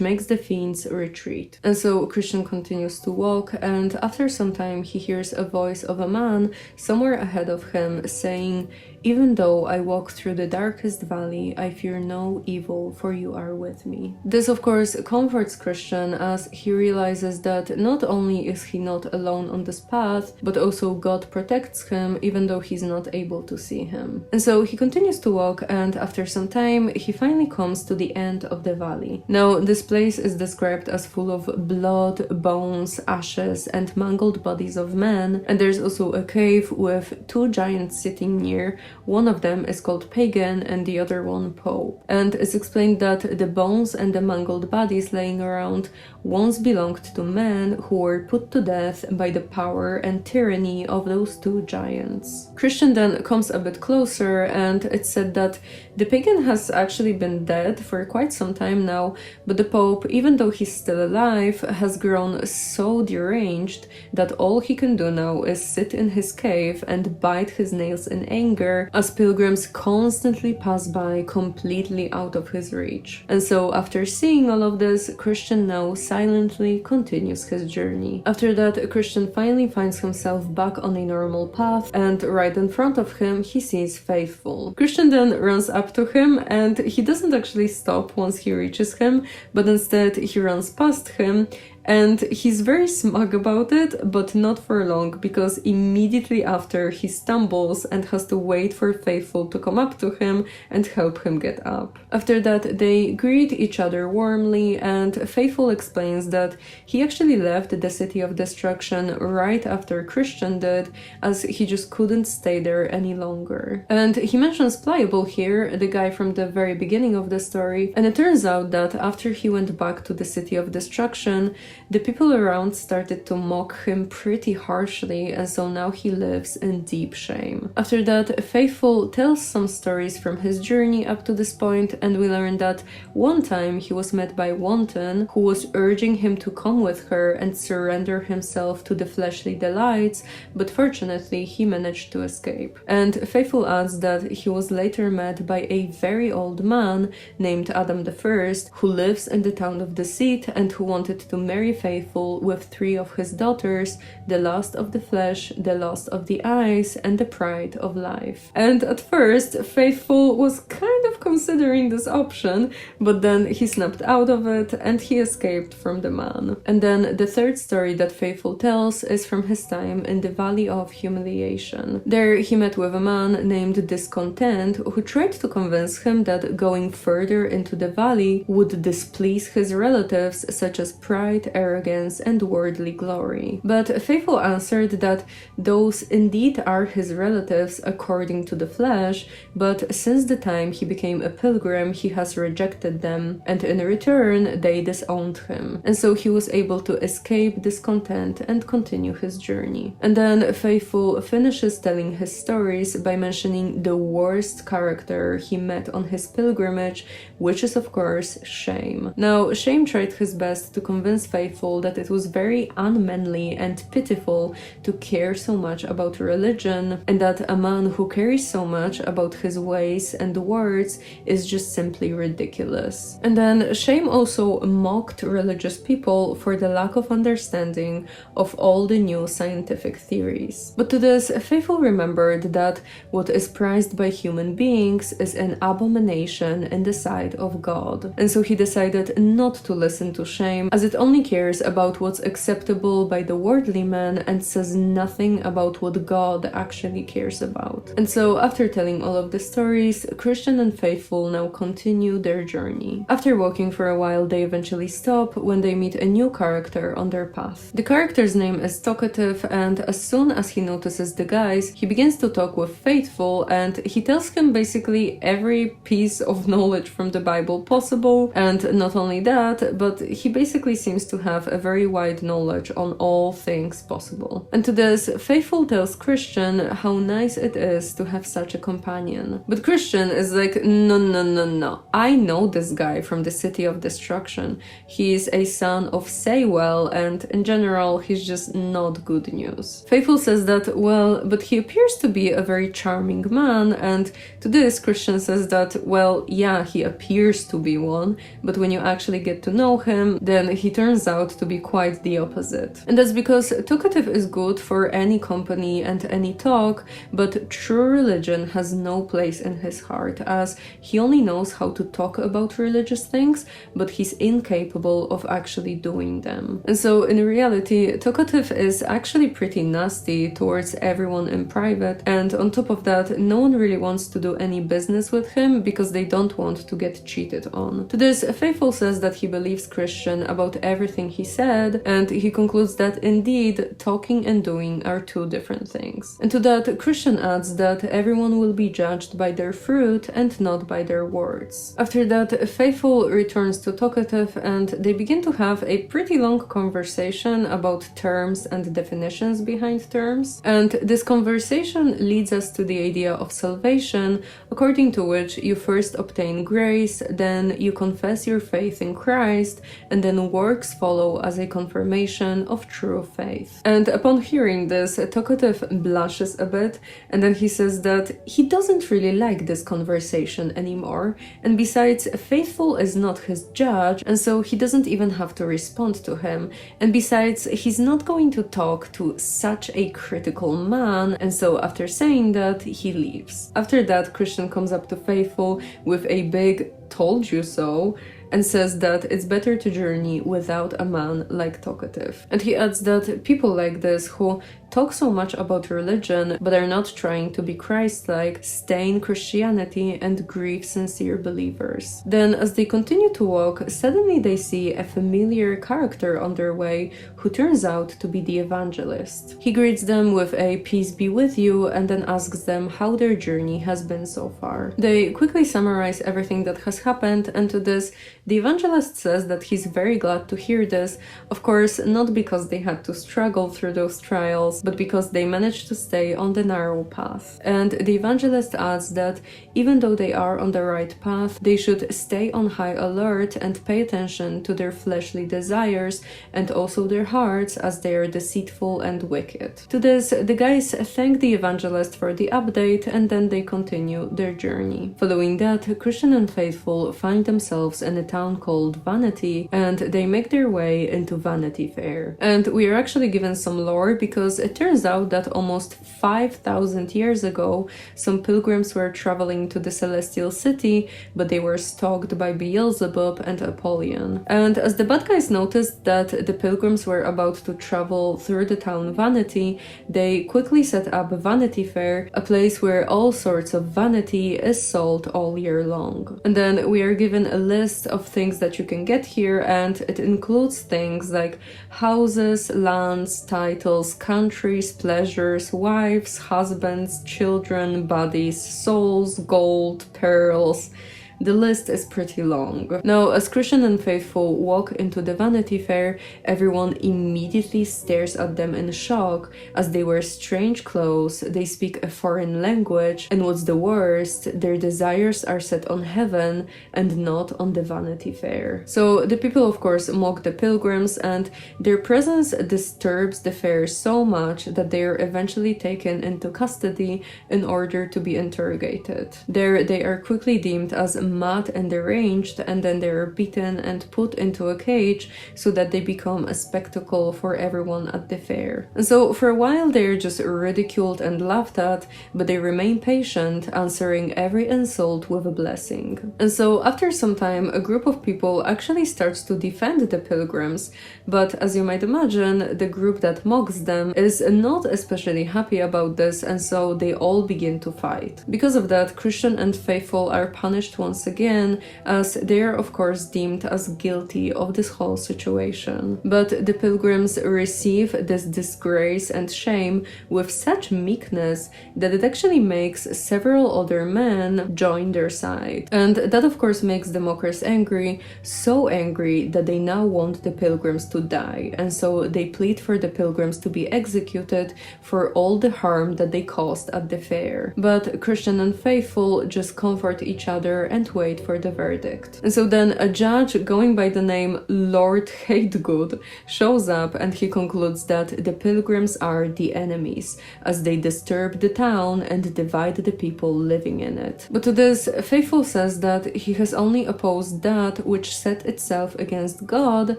makes the fiends retreat. And so Christian continues to walk, and after some time he hears a voice of a man somewhere ahead of him saying, "Even though I walk through the darkest valley, I fear no evil, for you are with me." This of course comforts Christian as he realizes that not only is he not alone on this path, but also God protects him even though he's not able to see him. And so he continues to walk, and after some time he finally comes to the end of the valley. Now this place is described as full of blood, bones, ashes, and mangled bodies of men, and there's also a cave with two giants sitting near. One of them is called Pagan and the other one Pope. And it's explained that the bones and the mangled bodies laying around once belonged to men who were put to death by the power and tyranny of those two giants. Christian then comes a bit closer, and it's said that the pagan has actually been dead for quite some time now, but the Pope, even though he's still alive, has grown so deranged that all he can do now is sit in his cave and bite his nails in anger as pilgrims constantly pass by completely out of his reach. And so after seeing all of this, Christian now silently continues his journey. After that, Christian finally finds himself back on a normal path, and right in front of him he sees Faithful. Christian then runs up to him, and he doesn't actually stop once he reaches him, but instead he runs past him, and he's very smug about it, but not for long, because immediately after he stumbles and has to wait for Faithful to come up to him and help him get up. After that, they greet each other warmly, and Faithful explains that he actually left the City of Destruction right after Christian did, as he just couldn't stay there any longer. And he mentions Pliable here, the guy from the very beginning of the story, and it turns out that after he went back to the City of Destruction, the people around started to mock him pretty harshly, and so now he lives in deep shame. After that, Faithful tells some stories from his journey up to this point, and we learn that one time he was met by Wanton, who was urging him to come with her and surrender himself to the fleshly delights, but fortunately he managed to escape. And Faithful adds that he was later met by a very old man named Adam I, who lives in the town of Deceit and who wanted to marry Faithful with 3 of his daughters, the lust of the flesh, the lust of the eyes, and the pride of life. And at first, Faithful was kind of considering this option, but then he snapped out of it and he escaped from the man. And then the third story that Faithful tells is from his time in the Valley of Humiliation. There he met with a man named Discontent, who tried to convince him that going further into the valley would displease his relatives, such as pride, arrogance, and worldly glory. But Faithful answered that those indeed are his relatives according to the flesh, but since the time he became a pilgrim, he has rejected them, and in return they disowned him. And so he was able to escape Discontent and continue his journey. And then Faithful finishes telling his stories by mentioning the worst character he met on his pilgrimage, which is of course Shame. Now, Shame tried his best to convince Faithful that it was very unmanly and pitiful to care so much about religion, and that a man who cares so much about his ways and words is just simply ridiculous. And then Shame also mocked religious people for the lack of understanding of all the new scientific theories. But to this, Faithful remembered that what is prized by human beings is an abomination in the sight of God. And so he decided not to listen to Shame, as it only cares about what's acceptable by the worldly man and says nothing about what God actually cares about. And so after telling all of the stories, Christian and Faithful now continue their journey. After walking for a while, they eventually stop when they meet a new character on their path. The character's name is Talkative, and as soon as he notices the guys, he begins to talk with Faithful, and he tells him basically every piece of knowledge from the Bible possible. And not only that, but he basically seems to have a very wide knowledge on all things possible. And to this, Faithful tells Christian how nice it is to have such a companion. But Christian is like, no. I know this guy from the City of Destruction. He's a son of Saywell, and in general, he's just not good news. Faithful says that, well, but he appears to be a very charming man, and to this, Christian says that, well, yeah, he appears to be one, but when you actually get to know him, then he turns out to be quite the opposite. And that's because talkative is good for any company and any talk, but true religion has no place in his heart, as he only knows how to talk about religious things, but he's incapable of actually doing them. And so in reality, talkative is actually pretty nasty towards everyone in private, and on top of that, no one really wants to do any business with him because they don't want to get cheated on. To this, Faithful says that he believes Christian about everything he said, and he concludes that indeed, talking and doing are two different things. And to that, Christian adds that everyone will be judged by their fruit and not by their words. After that, Faithful returns to Talkative, and they begin to have a pretty long conversation about terms and definitions behind terms. And this conversation leads us to the idea of salvation, according to which you first obtain grace, then you confess your faith in Christ, and then works follow as a confirmation of true faith. And upon hearing this, Talkative blushes a bit, and then he says that he doesn't really like this conversation anymore, and besides, Faithful is not his judge, and so he doesn't even have to respond to him, and besides, he's not going to talk to such a critical man, and so after saying that, he leaves. After that, Christian comes up to Faithful with a big "told you so," and says that it's better to journey without a man like Talkative. And he adds that people like this who talk so much about religion but are not trying to be Christ-like stay in Christianity and grieve sincere believers. Then as they continue to walk, suddenly they see a familiar character on their way who turns out to be the evangelist. He greets them with a "peace be with you" and then asks them how their journey has been so far. They quickly summarize everything that has happened, and to this, the evangelist says that he's very glad to hear this, of course not because they had to struggle through those trials, but because they managed to stay on the narrow path. And the evangelist adds that even though they are on the right path, they should stay on high alert and pay attention to their fleshly desires and also their hearts, as they are deceitful and wicked. To this, the guys thank the evangelist for the update, and then they continue their journey. Following that, Christian and Faithful find themselves in a town called Vanity, and they make their way into Vanity Fair. And we are actually given some lore because it turns out that almost 5,000 years ago, some pilgrims were traveling to the Celestial City, but they were stalked by Beelzebub and Apollyon. And as the bad guys noticed that the pilgrims were about to travel through the town Vanity, they quickly set up Vanity Fair, a place where all sorts of vanity is sold all year long. And then we are given a list of things that you can get here, and it includes things like houses, lands, titles, countries, pleasures, wives, husbands, children, bodies, souls, gold, pearls. The list is pretty long. Now, as Christian and Faithful walk into the Vanity Fair, everyone immediately stares at them in shock as they wear strange clothes, they speak a foreign language, and what's the worst, their desires are set on heaven and not on the Vanity Fair. So the people of course mock the pilgrims, and their presence disturbs the fair so much that they are eventually taken into custody in order to be interrogated. There they are quickly deemed as mad and deranged, and then they're beaten and put into a cage so that they become a spectacle for everyone at the fair. And so for a while they're just ridiculed and laughed at, but they remain patient, answering every insult with a blessing. And so after some time, a group of people actually starts to defend the pilgrims, but as you might imagine, the group that mocks them is not especially happy about this, and so they all begin to fight. Because of that, Christian and faithful are punished once again, as they are of course deemed as guilty of this whole situation. But the pilgrims receive this disgrace and shame with such meekness that it actually makes several other men join their side. And that of course makes the mockers angry, so angry that they now want the pilgrims to die, and so they plead for the pilgrims to be executed for all the harm that they caused at the fair. But Christian and faithful just comfort each other and wait for the verdict. And so then a judge going by the name Lord Hategood shows up, and he concludes that the pilgrims are the enemies, as they disturb the town and divide the people living in it. But to this, Faithful says that he has only opposed that which set itself against God,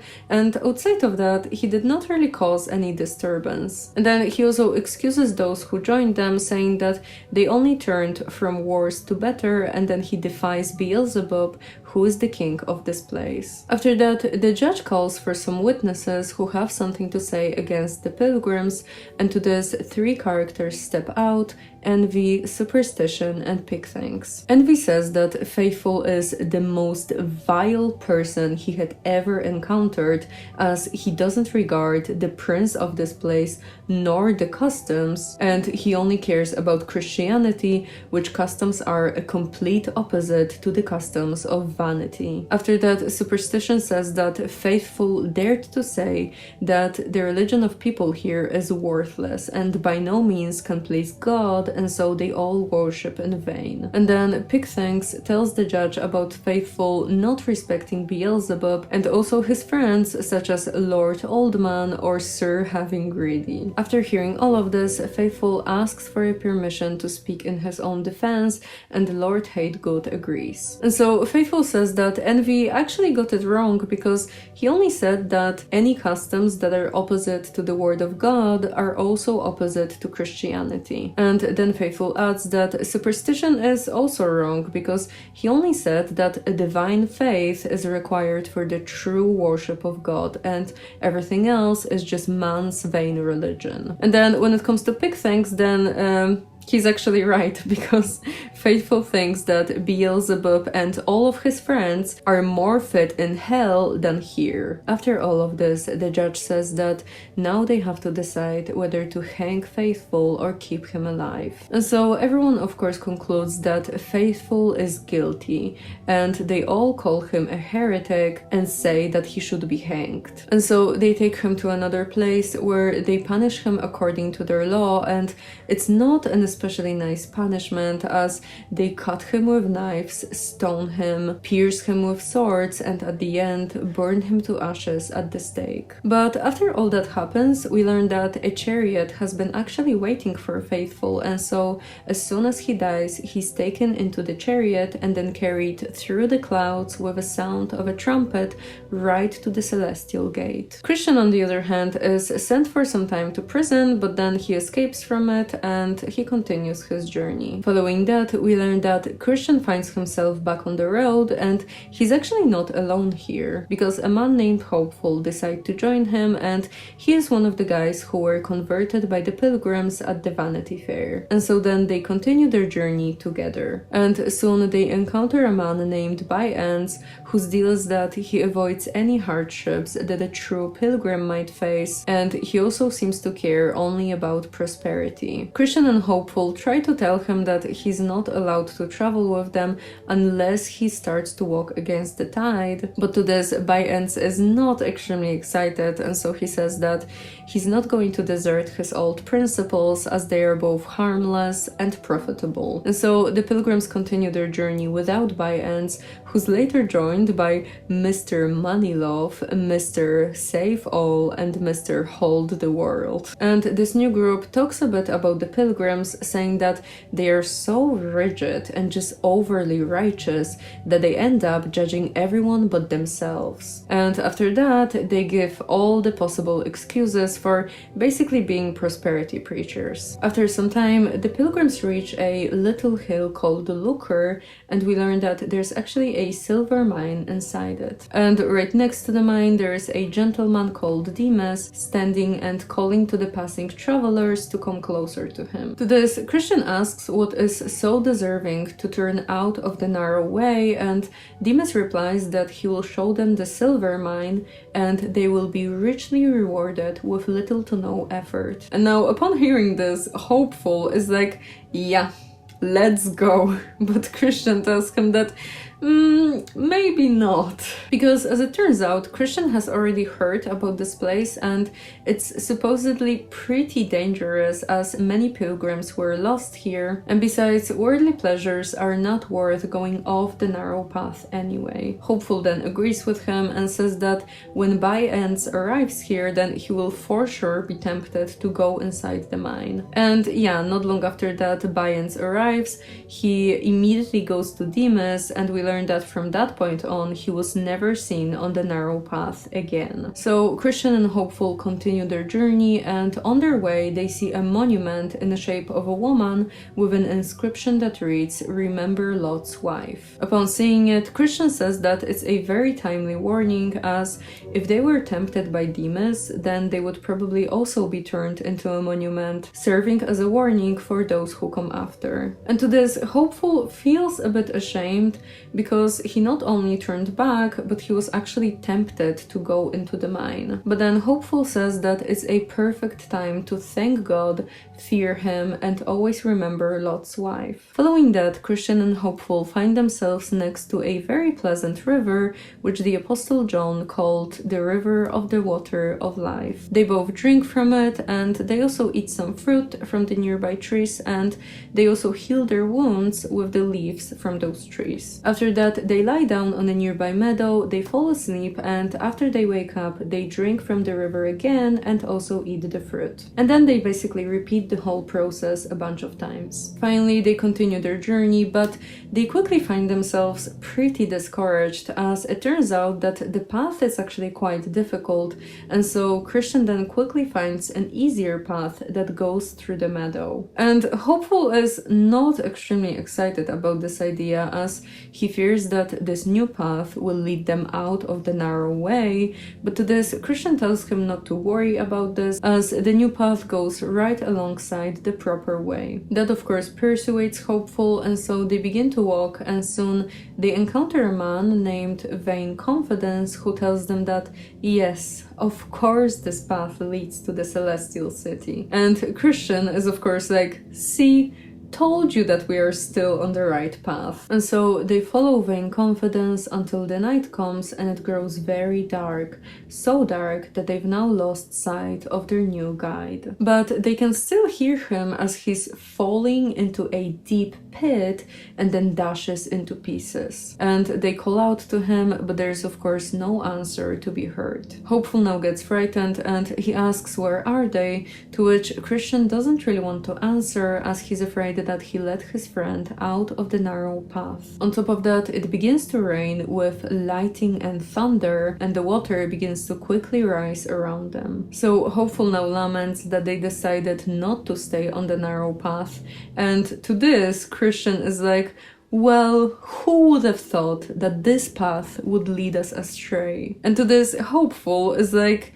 and outside of that, he did not really cause any disturbance. And then he also excuses those who joined them, saying that they only turned from worse to better, and then he defies Beelzebub, who is the king of this place. After that, the judge calls for some witnesses who have something to say against the pilgrims, and to this, three characters step out: Envy, Superstition, and Pigthanks. Envy says that Faithful is the most vile person he had ever encountered, as he doesn't regard the prince of this place nor the customs, and he only cares about Christianity, which customs are a complete opposite to the customs of vanity. After that, Superstition says that Faithful dared to say that the religion of people here is worthless and by no means can please God, and so they all worship in vain. And then Pigthanks tells the judge about Faithful not respecting Beelzebub and also his friends such as Lord Oldman or Sir Having Greedy. After hearing all of this, Faithful asks for a permission to speak in his own defense, and Lord Hategood agrees. And so Faithful says that Envy actually got it wrong, because he only said that any customs that are opposite to the word of God are also opposite to Christianity. And then Faithful adds that Superstition is also wrong, because he only said that a divine faith is required for the true worship of God, and everything else is just man's vain religion. And then when it comes to Pigthanks, then he's actually right, because Faithful thinks that Beelzebub and all of his friends are more fit in hell than here. After all of this, the judge says that now they have to decide whether to hang Faithful or keep him alive. And so everyone of course concludes that Faithful is guilty, and they all call him a heretic and say that he should be hanged. And so they take him to another place where they punish him according to their law, and it's not an especially nice punishment, as they cut him with knives, stone him, pierce him with swords, and at the end burn him to ashes at the stake. But after all that happens, we learn that a chariot has been actually waiting for Faithful, and so as soon as he dies, he's taken into the chariot and then carried through the clouds with a sound of a trumpet right to the celestial gate. Christian, on the other hand, is sent for some time to prison, but then he escapes from it and he continues his journey. Following that, we learn that Christian finds himself back on the road, and he's actually not alone here, because a man named Hopeful decides to join him, and he is one of the guys who were converted by the pilgrims at the Vanity Fair. And so then they continue their journey together. And soon they encounter a man named By-Ends, whose deal is that he avoids any hardships that a true pilgrim might face, and he also seems to care only about prosperity. Christian and Hopeful try to tell him that he's not allowed to travel with them unless he starts to walk against the tide, but to this, By-Ends is not extremely excited, and so he says that he's not going to desert his old principles, as they are both harmless and profitable. And so the pilgrims continue their journey without By-Ends, who's later joined by Mr. Moneylove, Mr. Save All, and Mr. Hold the World. And this new group talks a bit about the Pilgrims, saying that they are so rigid and just overly righteous that they end up judging everyone but themselves. And after that, they give all the possible excuses for basically being prosperity preachers. After some time, the Pilgrims reach a little hill called the Lucre, and we learn that there's actually a silver mine inside it. And right next to the mine, there is a gentleman called Demas standing and calling to the passing travelers to come closer to him. To this, Christian asks what is so deserving to turn out of the narrow way, and Demas replies that he will show them the silver mine and they will be richly rewarded with little to no effort. And now, upon hearing this, Hopeful is like, yeah, let's go. But Christian tells him that maybe not. Because as it turns out, Christian has already heard about this place and it's supposedly pretty dangerous as many pilgrims were lost here. And besides, worldly pleasures are not worth going off the narrow path anyway. Hopeful then agrees with him and says that when By-Ends arrives here, then he will for sure be tempted to go inside the mine. And yeah, not long after that, By-Ends arrives, he immediately goes to Demas, and we learn that from that point on, he was never seen on the narrow path again. So Christian and Hopeful continue their journey, and on their way they see a monument in the shape of a woman with an inscription that reads, "Remember Lot's wife." Upon seeing it, Christian says that it's a very timely warning, as if they were tempted by Demas, then they would probably also be turned into a monument, serving as a warning for those who come after. And to this, Hopeful feels a bit ashamed because he not only turned back, but he was actually tempted to go into the mine. But then Hopeful says that it's a perfect time to thank God, fear him, and always remember Lot's wife. Following that, Christian and Hopeful find themselves next to a very pleasant river, which the Apostle John called the River of the Water of Life. They both drink from it, and they also eat some fruit from the nearby trees, and they also heal their wounds with the leaves from those trees. After that, they lie down on a nearby meadow, they fall asleep, and after they wake up, they drink from the river again and also eat the fruit. And then they basically repeat the whole process a bunch of times. Finally, they continue their journey, but they quickly find themselves pretty discouraged, as it turns out that the path is actually quite difficult, and so Christian then quickly finds an easier path that goes through the meadow. And Hopeful is not extremely excited about this idea, as he fears that this new path will lead them out of the narrow way, but to this, Christian tells him not to worry about this, as the new path goes right alongside the proper way. That of course persuades Hopeful, and so they begin to walk, and soon they encounter a man named Vain Confidence, who tells them that yes, of course this path leads to the celestial city. And Christian is of course like, see, told you that we are still on the right path. And so they follow Vain Confidence until the night comes and it grows very dark, so dark that they've now lost sight of their new guide. But they can still hear him as he's falling into a deep pit and then dashes into pieces. And they call out to him, but there's of course no answer to be heard. Hopeful now gets frightened and he asks where are they, to which Christian doesn't really want to answer, as he's afraid that he let his friend out of the narrow path. On top of that, it begins to rain with lightning and thunder, and the water begins to quickly rise around them. So Hopeful now laments that they decided not to stay on the narrow path, and to this, Christian is like, well, who would have thought that this path would lead us astray? And to this, Hopeful is like,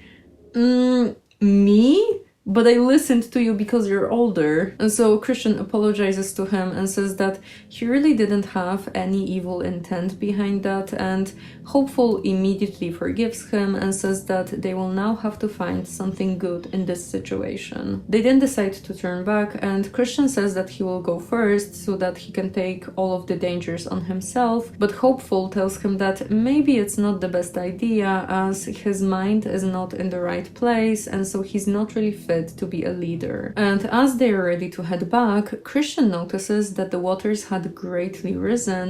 me? But I listened to you because you're older. And so Christian apologizes to him and says that he really didn't have any evil intent behind that, and Hopeful immediately forgives him and says that they will now have to find something good in this situation. They then decide to turn back, and Christian says that he will go first so that he can take all of the dangers on himself, but Hopeful tells him that maybe it's not the best idea, as his mind is not in the right place, and so he's not really fit fit to be a leader. And as they are ready to head back, Christian notices that the waters had greatly risen,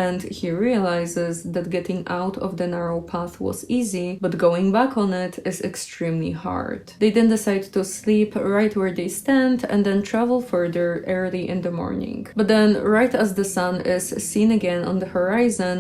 and he realizes that getting out of the narrow path was easy, but going back on it is extremely hard. They then decide to sleep right where they stand and then travel further early in the morning. But then, right as the sun is seen again on the horizon,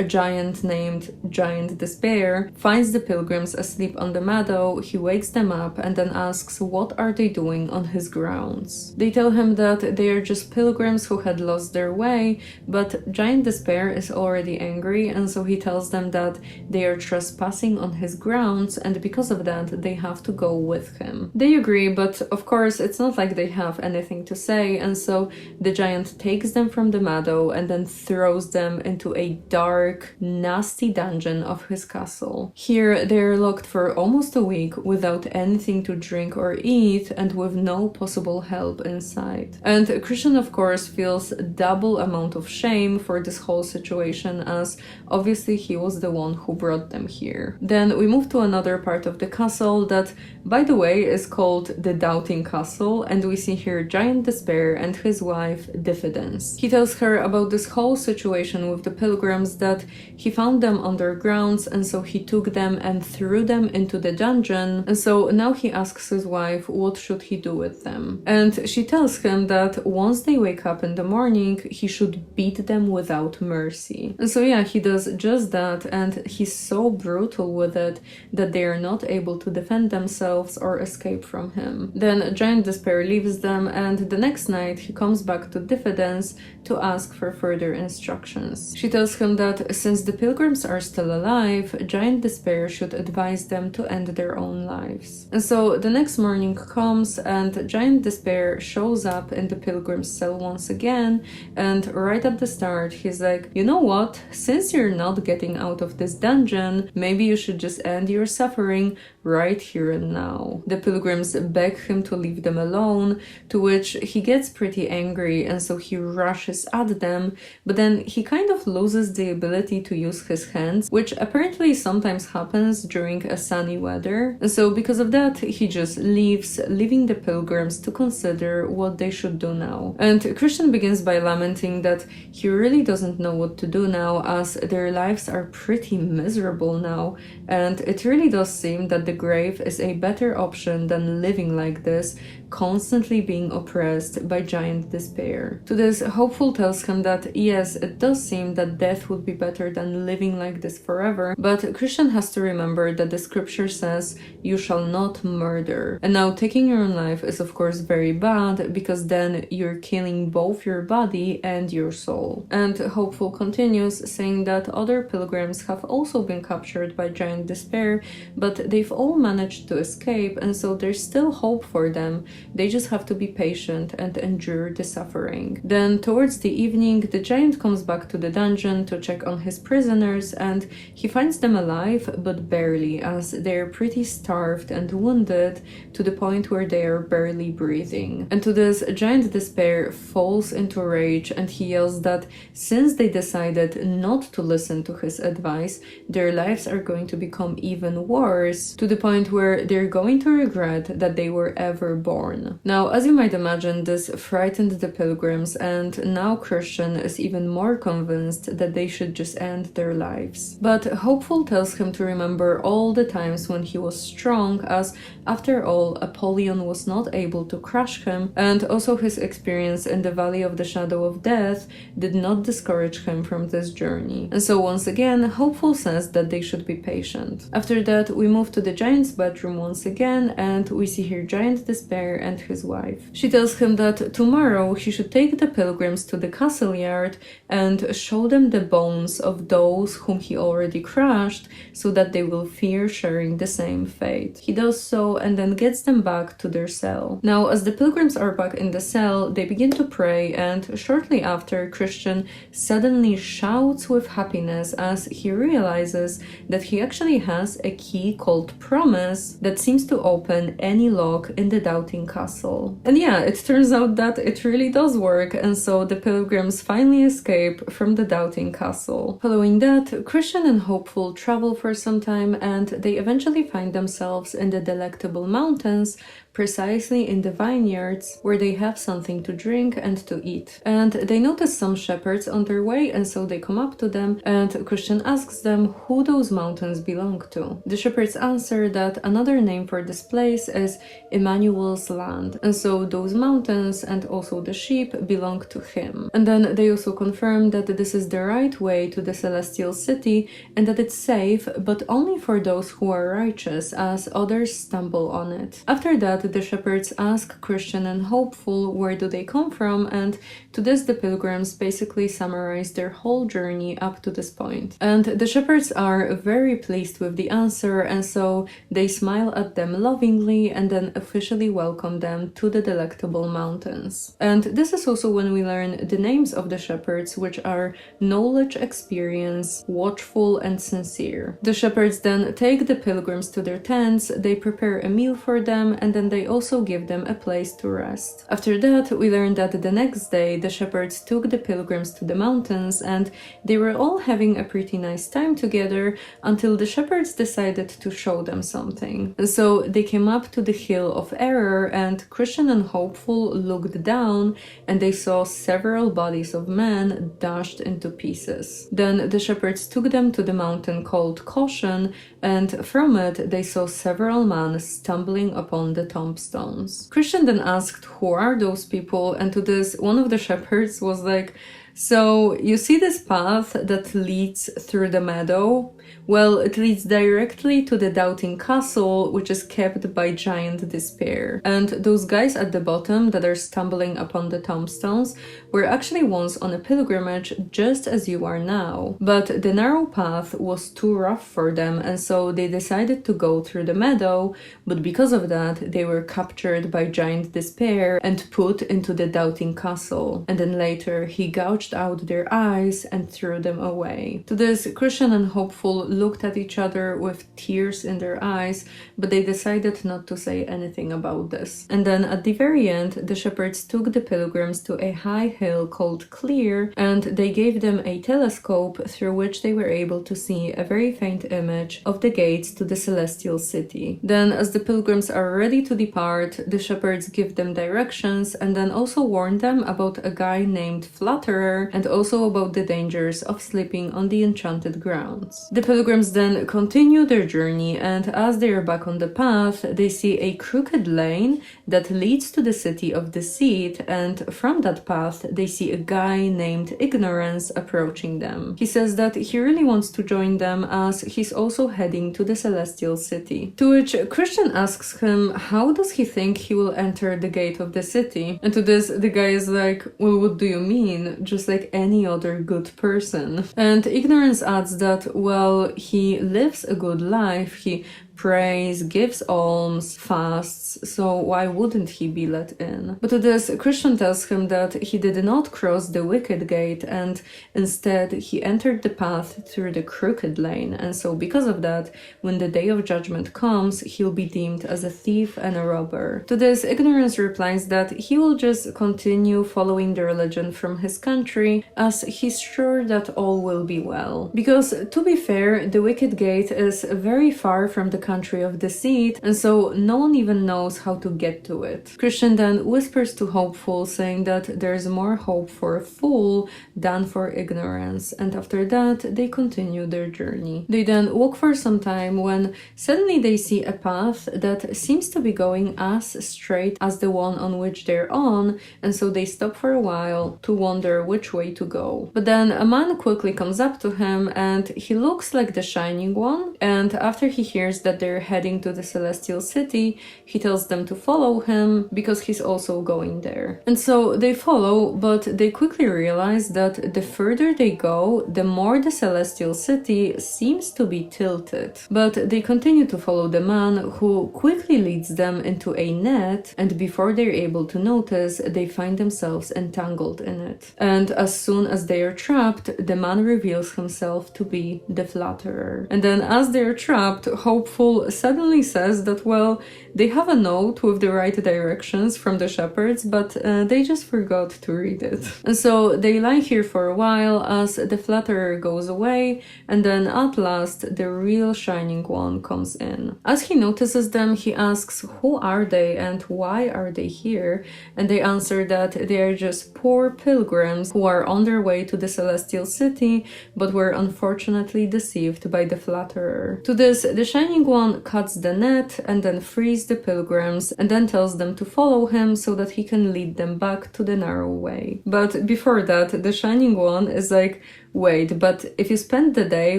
a giant named Giant Despair finds the pilgrims asleep on the meadow. He wakes them up and then asks what are they doing on his grounds. They tell him that they are just pilgrims who had lost their way, but Giant Despair is already angry, and so he tells them that they are trespassing on his grounds, and because of that they have to go with him. They agree, but of course it's not like they have anything to say, and so the giant takes them from the meadow and then throws them into a dark, nasty dungeon of his castle. Here they are locked for almost a week without anything to drink or eat and with no possible help inside. And Christian of course feels a double amount of shame for this whole situation, as obviously he was the one who brought them here. Then we move to another part of the castle that, by the way, is called the Doubting Castle, and we see here Giant Despair and his wife Diffidence. He tells her about this whole situation with the pilgrims, that he found them underground and so he took them and threw them into the dungeon, and so now he asks his wife what should he do with them. And she tells him that once they wake up in the morning, he should beat them without mercy. And so yeah, he does just that, and he's so brutal with it that they are not able to defend themselves or escape from him. Then Giant Despair leaves them, and the next night he comes back to Diffidence to ask for further instructions. She tells him that since the pilgrims are still alive, Giant Despair should advise them to end their own lives. And so the next morning comes, and Giant Despair shows up in the pilgrim's cell once again, and right at the start he's like, you know what, since you're not getting out of this dungeon, maybe you should just end your suffering right here and now. The pilgrims beg him to leave them alone, to which he gets pretty angry, and so he rushes at them, but then he kind of loses the ability to use his hands, which apparently sometimes happens during a sunny weather. And so because of that, he just leaves, leaving the pilgrims to consider what they should do now. And Christian begins by lamenting that he really doesn't know what to do now, as their lives are pretty miserable now, and it really does seem that the grave is a better option than living like this, constantly being oppressed by Giant Despair. To this, Hopeful tells him that yes, it does seem that death would be better than living like this forever, but Christian has to remember that the scripture says, you shall not murder. And now taking your own life is of course very bad, because then you're killing both your body and your soul. And Hopeful continues, saying that other pilgrims have also been captured by Giant Despair, but they've all managed to escape, and so there's still hope for them. They just have to be patient and endure the suffering. Then towards the evening, the giant comes back to the dungeon to check on his prisoners, and he finds them alive, but barely, as they're pretty starved and wounded to the point where they are barely breathing. And to this, Giant Despair falls into rage, and he yells that since they decided not to listen to his advice, their lives are going to become even worse, to the point where they're going to regret that they were ever born. Now, as you might imagine, this frightened the pilgrims, and now Christian is even more convinced that they should just end their lives. But Hopeful tells him to remember all the times when he was strong, as after all, Apollyon was not able to crush him, and also his experience in the Valley of the Shadow of Death did not discourage him from this journey. And so once again, Hopeful says that they should be patient. After that, we move to the giant's bedroom once again, and we see here Giant Despair and his wife. She tells him that tomorrow he should take the pilgrims to the castle yard and show them the bones of those whom he already crushed, so that they will fear sharing the same fate. He does so and then gets them back to their cell. Now, as the pilgrims are back in the cell, they begin to pray, and shortly after, Christian suddenly shouts with happiness as he realizes that he actually has a key called Promise that seems to open any lock in the Doubting Castle. And yeah, it turns out that it really does work, and so the pilgrims finally escape from the Doubting Castle. Following that, Christian and Hopeful travel for some time, and they eventually find themselves in the Delectable Mountains, precisely in the vineyards where they have something to drink and to eat. And they notice some shepherds on their way, and so they come up to them, and Christian asks them who those mountains belong to. The shepherds answer that another name for this place is Emmanuel's land, and so those mountains and also the sheep belong to him. And then they also confirm that this is the right way to the celestial city and that it's safe, but only for those who are righteous, as others stumble on it. After that, the shepherds ask Christian and Hopeful where do they come from, and to this the pilgrims basically summarize their whole journey up to this point. And the shepherds are very pleased with the answer, and so they smile at them lovingly and then officially welcome them to the delectable mountains. And this is also when we learn the names of the shepherds, which are Knowledge, Experience, Watchful, and Sincere. The shepherds then take the pilgrims to their tents, they prepare a meal for them, and then they also give them a place to rest. After that, we learn that the next day the shepherds took the pilgrims to the mountains, and they were all having a pretty nice time together until the shepherds decided to show them something. And so they came up to the Hill of Error, and Christian and Hopeful looked down and they saw several bodies of men dashed into pieces. Then the shepherds took them to the mountain called Caution, and from it they saw several men stumbling upon the tombstones. Christian then asked who are those people, and to this one of the shepherds was like, so you see this path that leads through the meadow? Well, it leads directly to the Doubting Castle, which is kept by Giant Despair. And those guys at the bottom that are stumbling upon the tombstones were actually once on a pilgrimage just as you are now. But the narrow path was too rough for them, and so they decided to go through the meadow, but because of that they were captured by Giant Despair and put into the Doubting Castle. And then later he gouged out their eyes and threw them away. To this, Christian and Hopeful looked at each other with tears in their eyes, but they decided not to say anything about this. And then at the very end, the shepherds took the pilgrims to a high hill called Clear, and they gave them a telescope through which they were able to see a very faint image of the gates to the celestial city. Then, as the pilgrims are ready to depart, the shepherds give them directions and then also warn them about a guy named Flatterer and also about the dangers of sleeping on the enchanted grounds. The pilgrims then continue their journey, and as they are back on the path, they see a crooked lane that leads to the city of Deceit, and from that path they see a guy named Ignorance approaching them. He says that he really wants to join them as he's also heading to the celestial city. To which Christian asks him how does he think he will enter the gate of the city? And to this the guy is like, well, what do you mean? Just like any other good person. And Ignorance adds that, well, he lives a good life, he prays, gives alms, fasts, so why wouldn't he be let in? But to this, Christian tells him that he did not cross the wicked gate, and instead he entered the path through the crooked lane, and so because of that, when the day of judgment comes, he'll be deemed as a thief and a robber. To this, Ignorance replies that he will just continue following the religion from his country, as he's sure that all will be well. Because, to be fair, the wicked gate is very far from the country of Deceit, and so no one even knows how to get to it. Christian then whispers to Hopeful, saying that there's more hope for a fool than for ignorance, and after that they continue their journey. They then walk for some time when suddenly they see a path that seems to be going as straight as the one on which they're on, and so they stop for a while to wonder which way to go. But then a man quickly comes up to him, and he looks like the Shining One, and after he hears that they're heading to the celestial city, he tells them to follow him because he's also going there. And so they follow, but they quickly realize that the further they go, the more the celestial city seems to be tilted. But they continue to follow the man, who quickly leads them into a net, and before they're able to notice, they find themselves entangled in it. And as soon as they are trapped, the man reveals himself to be the Flatterer. And then as they're trapped, Hopeful Hopeful suddenly says that, well, they have a note with the right directions from the shepherds, but they just forgot to read it. And so they lie here for a while as the flatterer goes away, and then at last the real Shining One comes in. As he notices them, he asks who are they and why are they here, and they answer that they are just poor pilgrims who are on their way to the celestial city, but were unfortunately deceived by the flatterer. To this, the Shining One cuts the net and then frees the pilgrims and then tells them to follow him so that he can lead them back to the narrow way. But before that, the Shining One is like, wait, but if you spent the day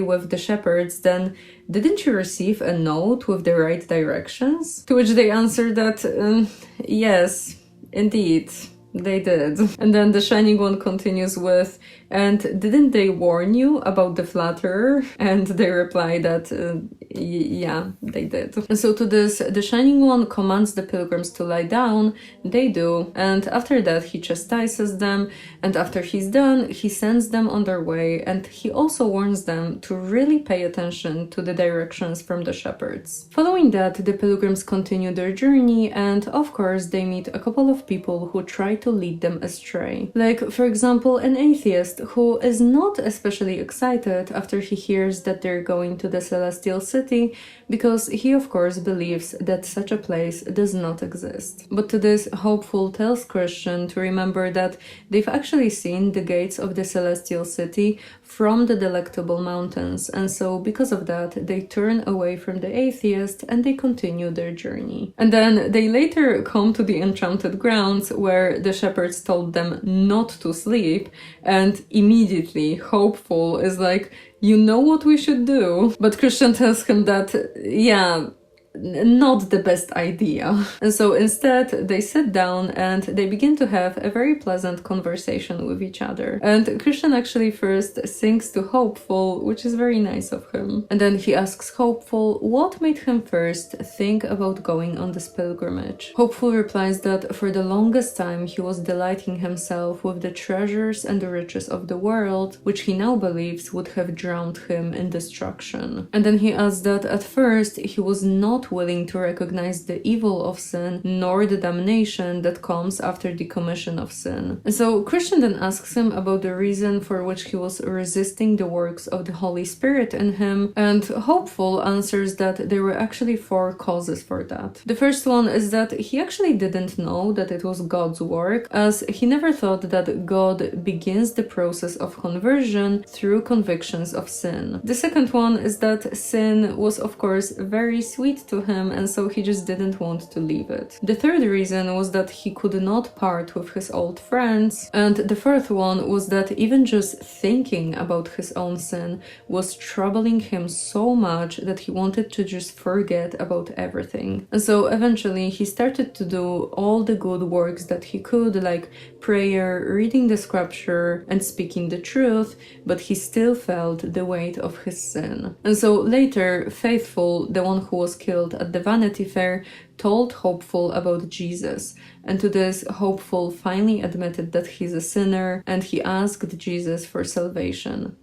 with the shepherds, then didn't you receive a note with the right directions? To which they answer that, yes, indeed. They did. And then the Shining One continues with, and didn't they warn you about the flatterer? And they reply that, yeah, they did. And so to this, the Shining One commands the pilgrims to lie down. They do. And after that, he chastises them. And after he's done, he sends them on their way. And he also warns them to really pay attention to the directions from the shepherds. Following that, the pilgrims continue their journey. And of course, they meet a couple of people who try to lead them astray. Like, for example, an atheist who is not especially excited after he hears that they're going to the celestial city, because he of course believes that such a place does not exist. But to this, Hopeful tells Christian to remember that they've actually seen the gates of the celestial city from the Delectable Mountains, and so because of that, they turn away from the atheist and they continue their journey. And then they later come to the enchanted grounds where the shepherds told them not to sleep, and immediately Hopeful is like, you know what we should do? But Christian tells him that, yeah, not the best idea. And so instead they sit down and they begin to have a very pleasant conversation with each other. And Christian actually first sings to Hopeful, which is very nice of him. And then he asks Hopeful what made him first think about going on this pilgrimage. Hopeful replies that for the longest time he was delighting himself with the treasures and the riches of the world, which he now believes would have drowned him in destruction. And then he adds that at first he was not willing to recognize the evil of sin nor the damnation that comes after the commission of sin. And so Christian then asks him about the reason for which he was resisting the works of the Holy Spirit in him, and Hopeful answers that there were actually 4 causes for that. The first one is that he actually didn't know that it was God's work, as he never thought that God begins the process of conversion through convictions of sin. The second one is that sin was of course very sweet to him, and so he just didn't want to leave it. The third reason was that he could not part with his old friends, and the fourth one was that even just thinking about his own sin was troubling him so much that he wanted to just forget about everything. And so eventually he started to do all the good works that he could, like prayer, reading the scripture, and speaking the truth, but he still felt the weight of his sin. And so later, Faithful, the one who was killed at the Vanity Fair, told Hopeful about Jesus, and to this, Hopeful finally admitted that he's a sinner, and he asked Jesus for salvation.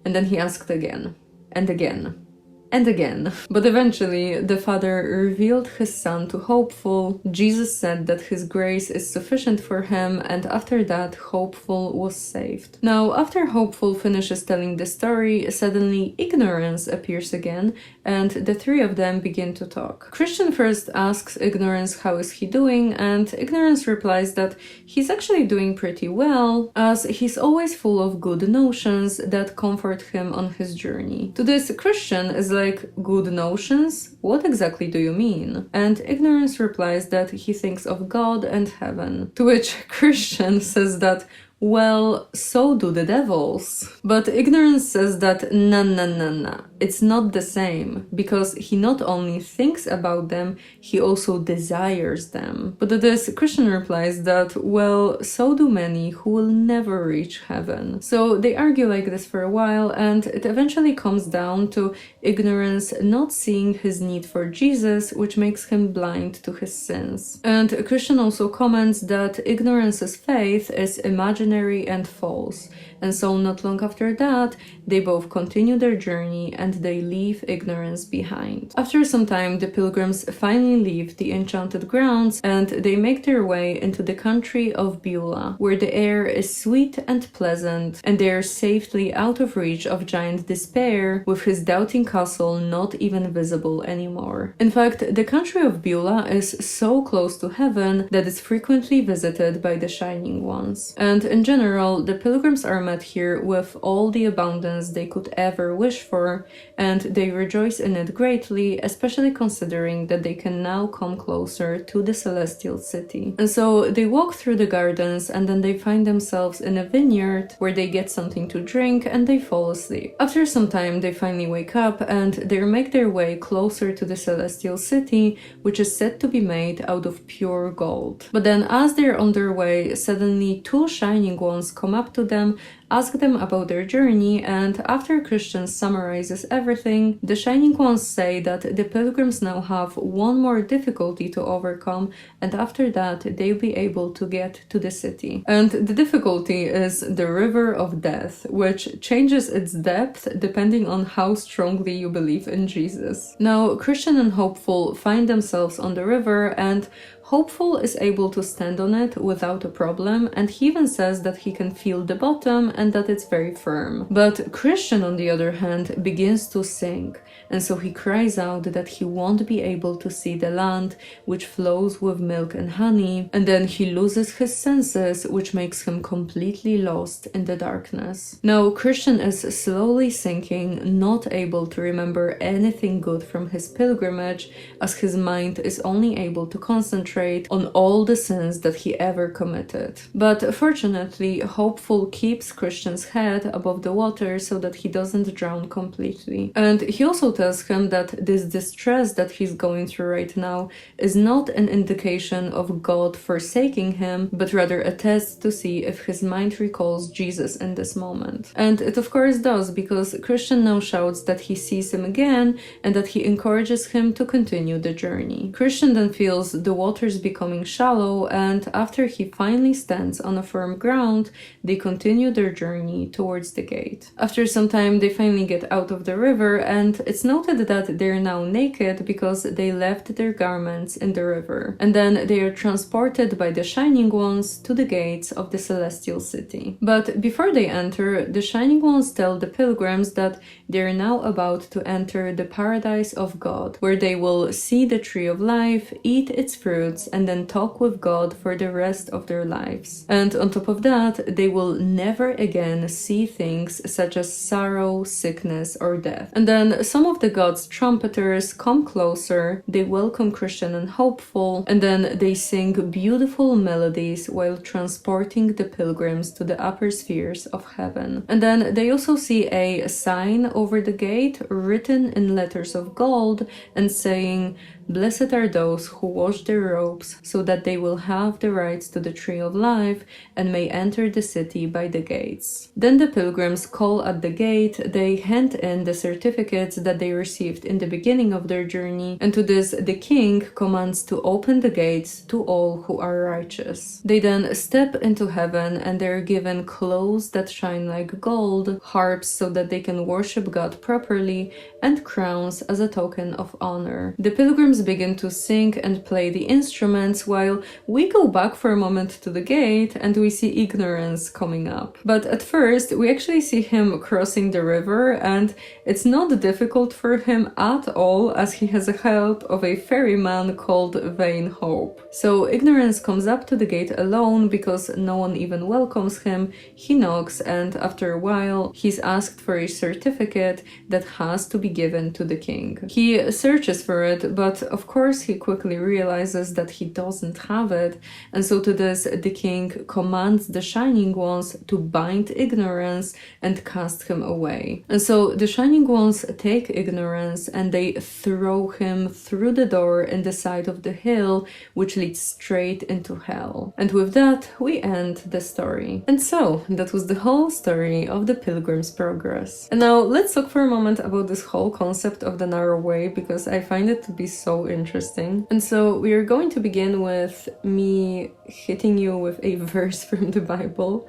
And then he asked again, and again, and again. But eventually, the Father revealed his Son to Hopeful. Jesus said that his grace is sufficient for him, and after that, Hopeful was saved. Now, after Hopeful finishes telling the story, suddenly Ignorance appears again, and the 3 of them begin to talk. Christian first asks Ignorance how is he doing, and Ignorance replies that he's actually doing pretty well, as he's always full of good notions that comfort him on his journey. To this, Christian is like, good notions? What exactly do you mean? And Ignorance replies that he thinks of God and heaven. To which Christian says that, well, so do the devils. But Ignorance says that nah, it's not the same, because he not only thinks about them, he also desires them. But to this, Christian replies that, well, so do many who will never reach heaven. So they argue like this for a while, and it eventually comes down to Ignorance not seeing his need for Jesus, which makes him blind to his sins. And Christian also comments that Ignorance's faith is imaginary and false, And so not long after that, they both continue their journey and they leave ignorance behind. After some time, the pilgrims finally leave the enchanted grounds and they make their way into the country of Beulah, where the air is sweet and pleasant, and they are safely out of reach of giant despair, with his doubting castle not even visible anymore. In fact, the country of Beulah is so close to heaven that it's frequently visited by the Shining Ones. And in general, the pilgrims are met here with all the abundance they could ever wish for, and they rejoice in it greatly, especially considering that they can now come closer to the celestial city. And so they walk through the gardens and then they find themselves in a vineyard where they get something to drink and they fall asleep. After some time, they finally wake up and they make their way closer to the celestial city, which is said to be made out of pure gold. But then as they're on their way, suddenly two shining ones come up to them, ask them about their journey, and after Christian summarizes everything, the Shining Ones say that the pilgrims now have one more difficulty to overcome, and after that they'll be able to get to the city. And the difficulty is the river of death, which changes its depth depending on how strongly you believe in Jesus. Now, Christian and Hopeful find themselves on the river, and Hopeful is able to stand on it without a problem, and he even says that he can feel the bottom and that it's very firm. But Christian, on the other hand, begins to sink, and so he cries out that he won't be able to see the land which flows with milk and honey, and then he loses his senses, which makes him completely lost in the darkness. Now, Christian is slowly sinking, not able to remember anything good from his pilgrimage, as his mind is only able to concentrate on all the sins that he ever committed. But fortunately, Hopeful keeps Christian's head above the water so that he doesn't drown completely. And he also tells him that this distress that he's going through right now is not an indication of God forsaking him, but rather a test to see if his mind recalls Jesus in this moment. And it of course does, because Christian now shouts that he sees him again and that he encourages him to continue the journey. Christian then feels the waters becoming shallow, and after he finally stands on a firm ground, they continue their journey towards the gate. After some time, they finally get out of the river, and it's noted that they're now naked because they left their garments in the river. And then they are transported by the Shining Ones to the gates of the celestial city. But before they enter, the Shining Ones tell the pilgrims that they're now about to enter the paradise of God, where they will see the tree of life, eat its fruits, and then talk with God for the rest of their lives. And on top of that, they will never again see things such as sorrow, sickness, or death. And then some of the gods' trumpeters come closer, they welcome Christian and Hopeful, and then they sing beautiful melodies while transporting the pilgrims to the upper spheres of heaven. And then they also see a sign over the gate written in letters of gold and saying, "Blessed are those who wash their robes, so that they will have the rights to the tree of life and may enter the city by the gates." Then the pilgrims call at the gate, they hand in the certificates that they received in the beginning of their journey, and to this the king commands to open the gates to all who are righteous. They then step into heaven and they're given clothes that shine like gold, harps so that they can worship God properly, and crowns as a token of honor. The pilgrims begin to sing and play the instruments while we go back for a moment to the gate and we see Ignorance coming up. But at first we actually see him crossing the river, and it's not difficult for him at all as he has the help of a ferryman called Vain Hope. So Ignorance comes up to the gate alone because no one even welcomes him. He knocks, and after a while he's asked for a certificate that has to be given to the king. He searches for it, but of course he quickly realizes that he doesn't have it, and so to this the king commands the Shining Ones to bind Ignorance and cast him away. And so the Shining Ones take Ignorance and they throw him through the door in the side of the hill, which leads straight into hell. And with that we end the story. And so that was the whole story of the Pilgrim's Progress. And now let's talk for a moment about this whole concept of the narrow way, because I find it to be so interesting. And so we are going to begin with me hitting you with a verse from the Bible.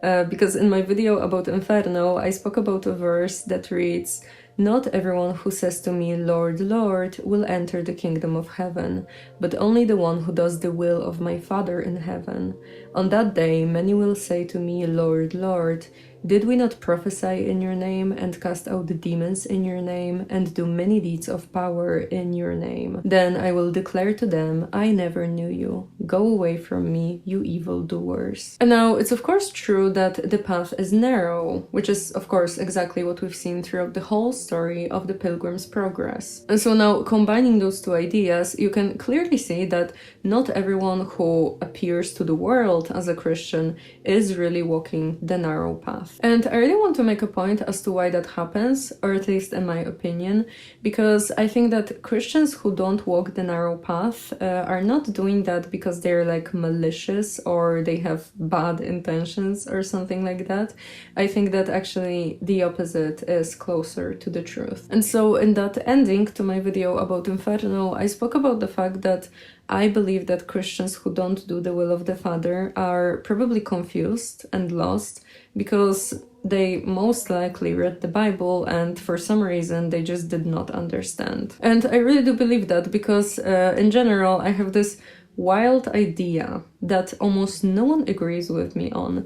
because in my video about Inferno, I spoke about a verse that reads, "Not everyone who says to me, 'Lord, Lord,' will enter the kingdom of heaven, but only the one who does the will of my Father in heaven. On that day, many will say to me, 'Lord, Lord, did we not prophesy in your name and cast out the demons in your name and do many deeds of power in your name? Then I will declare to them, I never knew you. Go away from me, you evildoers.'" And now, it's of course true that the path is narrow, which is of course exactly what we've seen throughout the whole story of the Pilgrim's Progress. And so now, combining those two ideas, you can clearly see that not everyone who appears to the world as a Christian is really walking the narrow path. And I really want to make a point as to why that happens, or at least in my opinion, because I think that Christians who don't walk the narrow path are not doing that because they're like malicious or they have bad intentions or something like that. I think that actually the opposite is closer to the truth. And so in that ending to my video about Inferno, I spoke about the fact that I believe that Christians who don't do the will of the Father are probably confused and lost because they most likely read the Bible and for some reason they just did not understand. And I really do believe that because in general I have this wild idea that almost no one agrees with me on.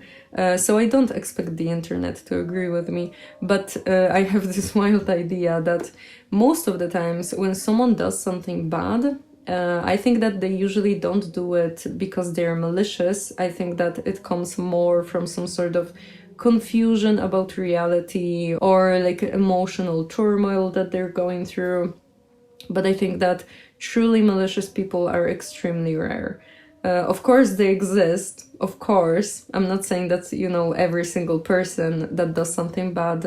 So I don't expect the internet to agree with me, but I have this wild idea that most of the times when someone does something bad, I think that they usually don't do it because they're malicious. I think that it comes more from some sort of confusion about reality or like emotional turmoil that they're going through. But I think that truly malicious people are extremely rare. Of course they exist, of course. I'm not saying that, you know, every single person that does something bad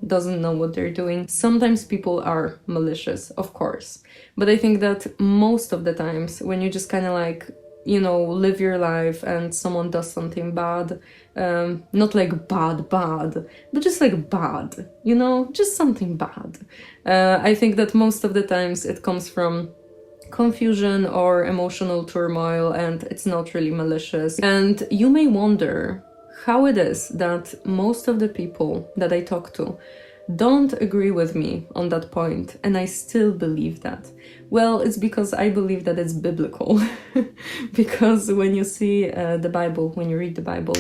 doesn't know what they're doing. Sometimes people are malicious, of course. But I think that most of the times when you just kind of like, you know, live your life and someone does something bad, not like bad, but just like bad, you know, just something bad. I think that most of the times it comes from confusion or emotional turmoil and it's not really malicious. And you may wonder how it is that most of the people that I talk to don't agree with me on that point, and I still believe that. Well, it's because I believe that it's biblical. Because when you see the Bible, when you read the Bible,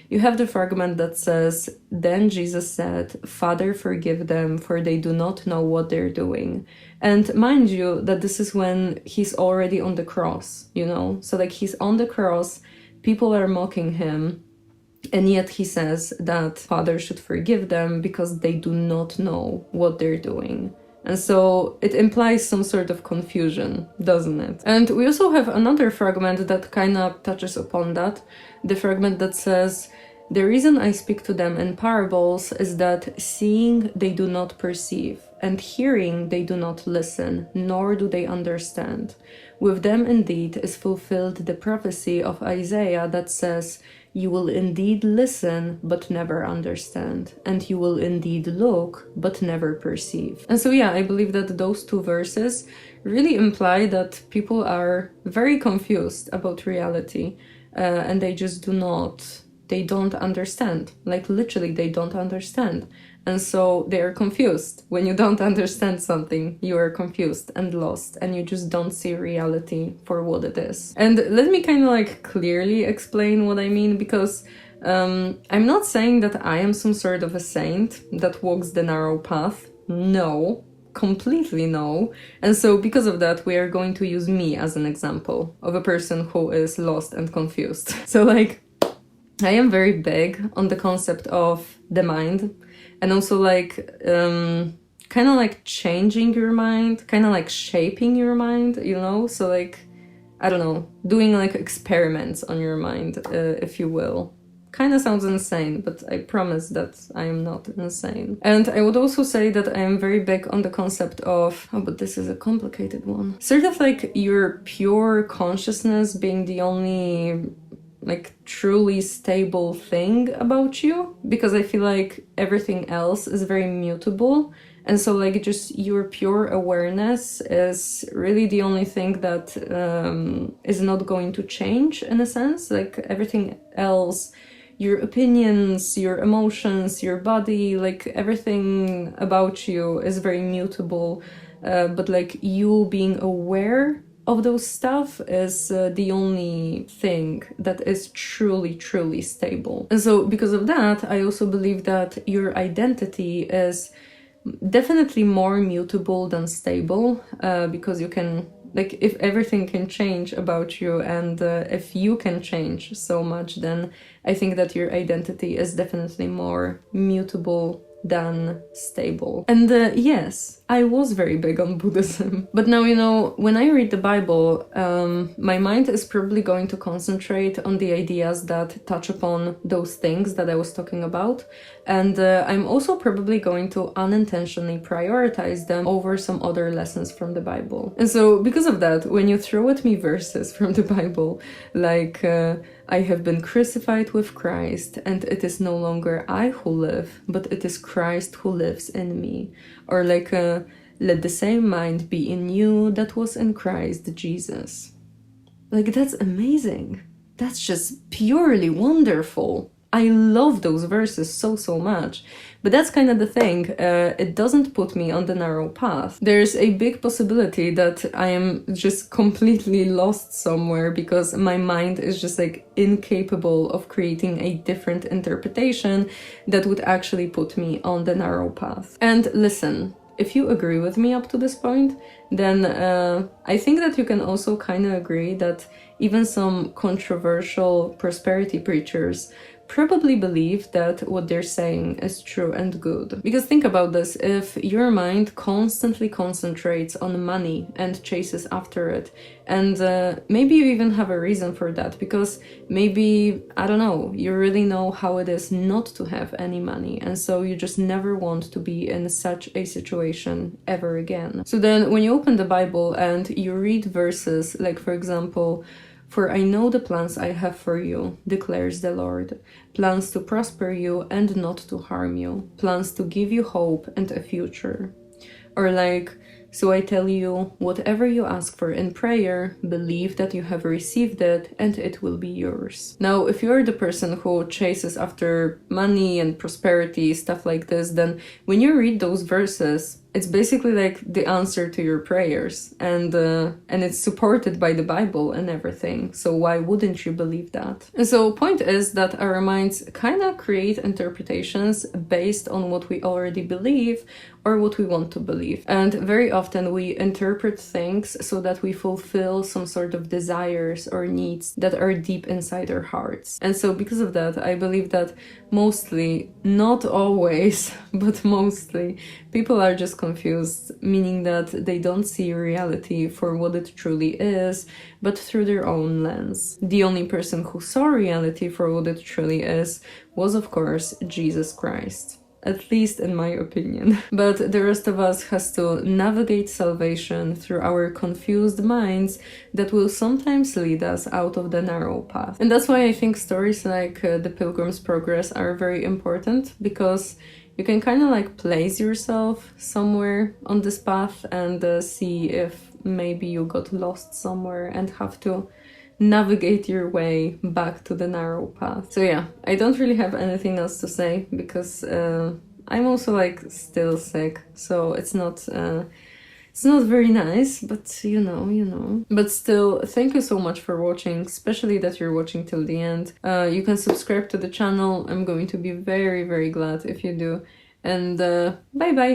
you have the fragment that says, "Then Jesus said, 'Father, forgive them, for they do not know what they're doing.'" And mind you, that this is when he's already on the cross, you know? So like he's on the cross, people are mocking him, and yet he says that Father should forgive them because they do not know what they're doing. And so it implies some sort of confusion, doesn't it? And we also have another fragment that kind of touches upon that. The fragment that says, "The reason I speak to them in parables is that seeing they do not perceive, and hearing they do not listen, nor do they understand. With them indeed is fulfilled the prophecy of Isaiah that says, 'You will indeed listen, but never understand, and you will indeed look, but never perceive.'" And so yeah, I believe that those two verses really imply that people are very confused about reality, and they just they don't understand. Like literally, they don't understand. And so they are confused. When you don't understand something, you are confused and lost, and you just don't see reality for what it is. And let me kind of like clearly explain what I mean, because I'm not saying that I am some sort of a saint that walks the narrow path. No, completely no. And so because of that, we are going to use me as an example of a person who is lost and confused. So like, I am very big on the concept of the mind, and also like kind of like changing your mind, kind of like shaping your mind, you know? So like, I don't know, doing like experiments on your mind, if you will. Kind of sounds insane, but I promise that I am not insane. And I would also say that I am very big on the concept of, oh, but this is a complicated one. Sort of like your pure consciousness being the only like truly stable thing about you, because I feel like everything else is very mutable. And so like just your pure awareness is really the only thing that is not going to change in a sense. Like everything else your opinions, your emotions, your body, like everything about you is very mutable, but like you being aware of those stuff is the only thing that is truly stable. And so because of that, I also believe that your identity is definitely more mutable than stable, because you can, like, if everything can change about you and if you can change so much, then I think that your identity is definitely more mutable than stable. And yes, I was very big on Buddhism. But now, you know, when I read the Bible, my mind is probably going to concentrate on the ideas that touch upon those things that I was talking about. And I'm also probably going to unintentionally prioritize them over some other lessons from the Bible. And so because of that, when you throw at me verses from the Bible, like, I have been crucified with Christ, and it is no longer I who live, but it is Christ who lives in me. Or like, let the same mind be in you that was in Christ Jesus. Like, that's amazing. That's just purely wonderful. I love those verses so much. But that's kind of the thing, it doesn't put me on the narrow path. There's a big possibility that I am just completely lost somewhere because my mind is just like incapable of creating a different interpretation that would actually put me on the narrow path. And listen, if you agree with me up to this point, then I think that you can also kind of agree that even some controversial prosperity preachers probably believe that what they're saying is true and good. Because think about this, if your mind constantly concentrates on money and chases after it, and maybe you even have a reason for that, because maybe, I don't know, you really know how it is not to have any money, and so you just never want to be in such a situation ever again. So then when you open the Bible and you read verses like, for example, "For I know the plans I have for you, declares the Lord, plans to prosper you and not to harm you, plans to give you hope and a future." Or like, "So I tell you, whatever you ask for in prayer, believe that you have received it and it will be yours." Now, if you're the person who chases after money and prosperity, stuff like this, then when you read those verses, it's basically like the answer to your prayers, and it's supported by the Bible and everything. So why wouldn't you believe that? And so point is that our minds kind of create interpretations based on what we already believe or what we want to believe. And very often we interpret things so that we fulfill some sort of desires or needs that are deep inside our hearts. And so because of that, I believe that mostly, not always, but mostly, people are just confused, meaning that they don't see reality for what it truly is, but through their own lens. The only person who saw reality for what it truly is was, of course, Jesus Christ. At least in my opinion. But the rest of us has to navigate salvation through our confused minds that will sometimes lead us out of the narrow path. And that's why I think stories like the Pilgrim's Progress are very important, because you can kind of like place yourself somewhere on this path and see if maybe you got lost somewhere and have to navigate your way back to the narrow path. So yeah, I don't really have anything else to say, because I'm also like still sick, so it's not very nice, but you know. But still, thank you so much for watching, especially that you're watching till the end. You can subscribe to the channel. I'm going to be very glad if you do. And bye bye!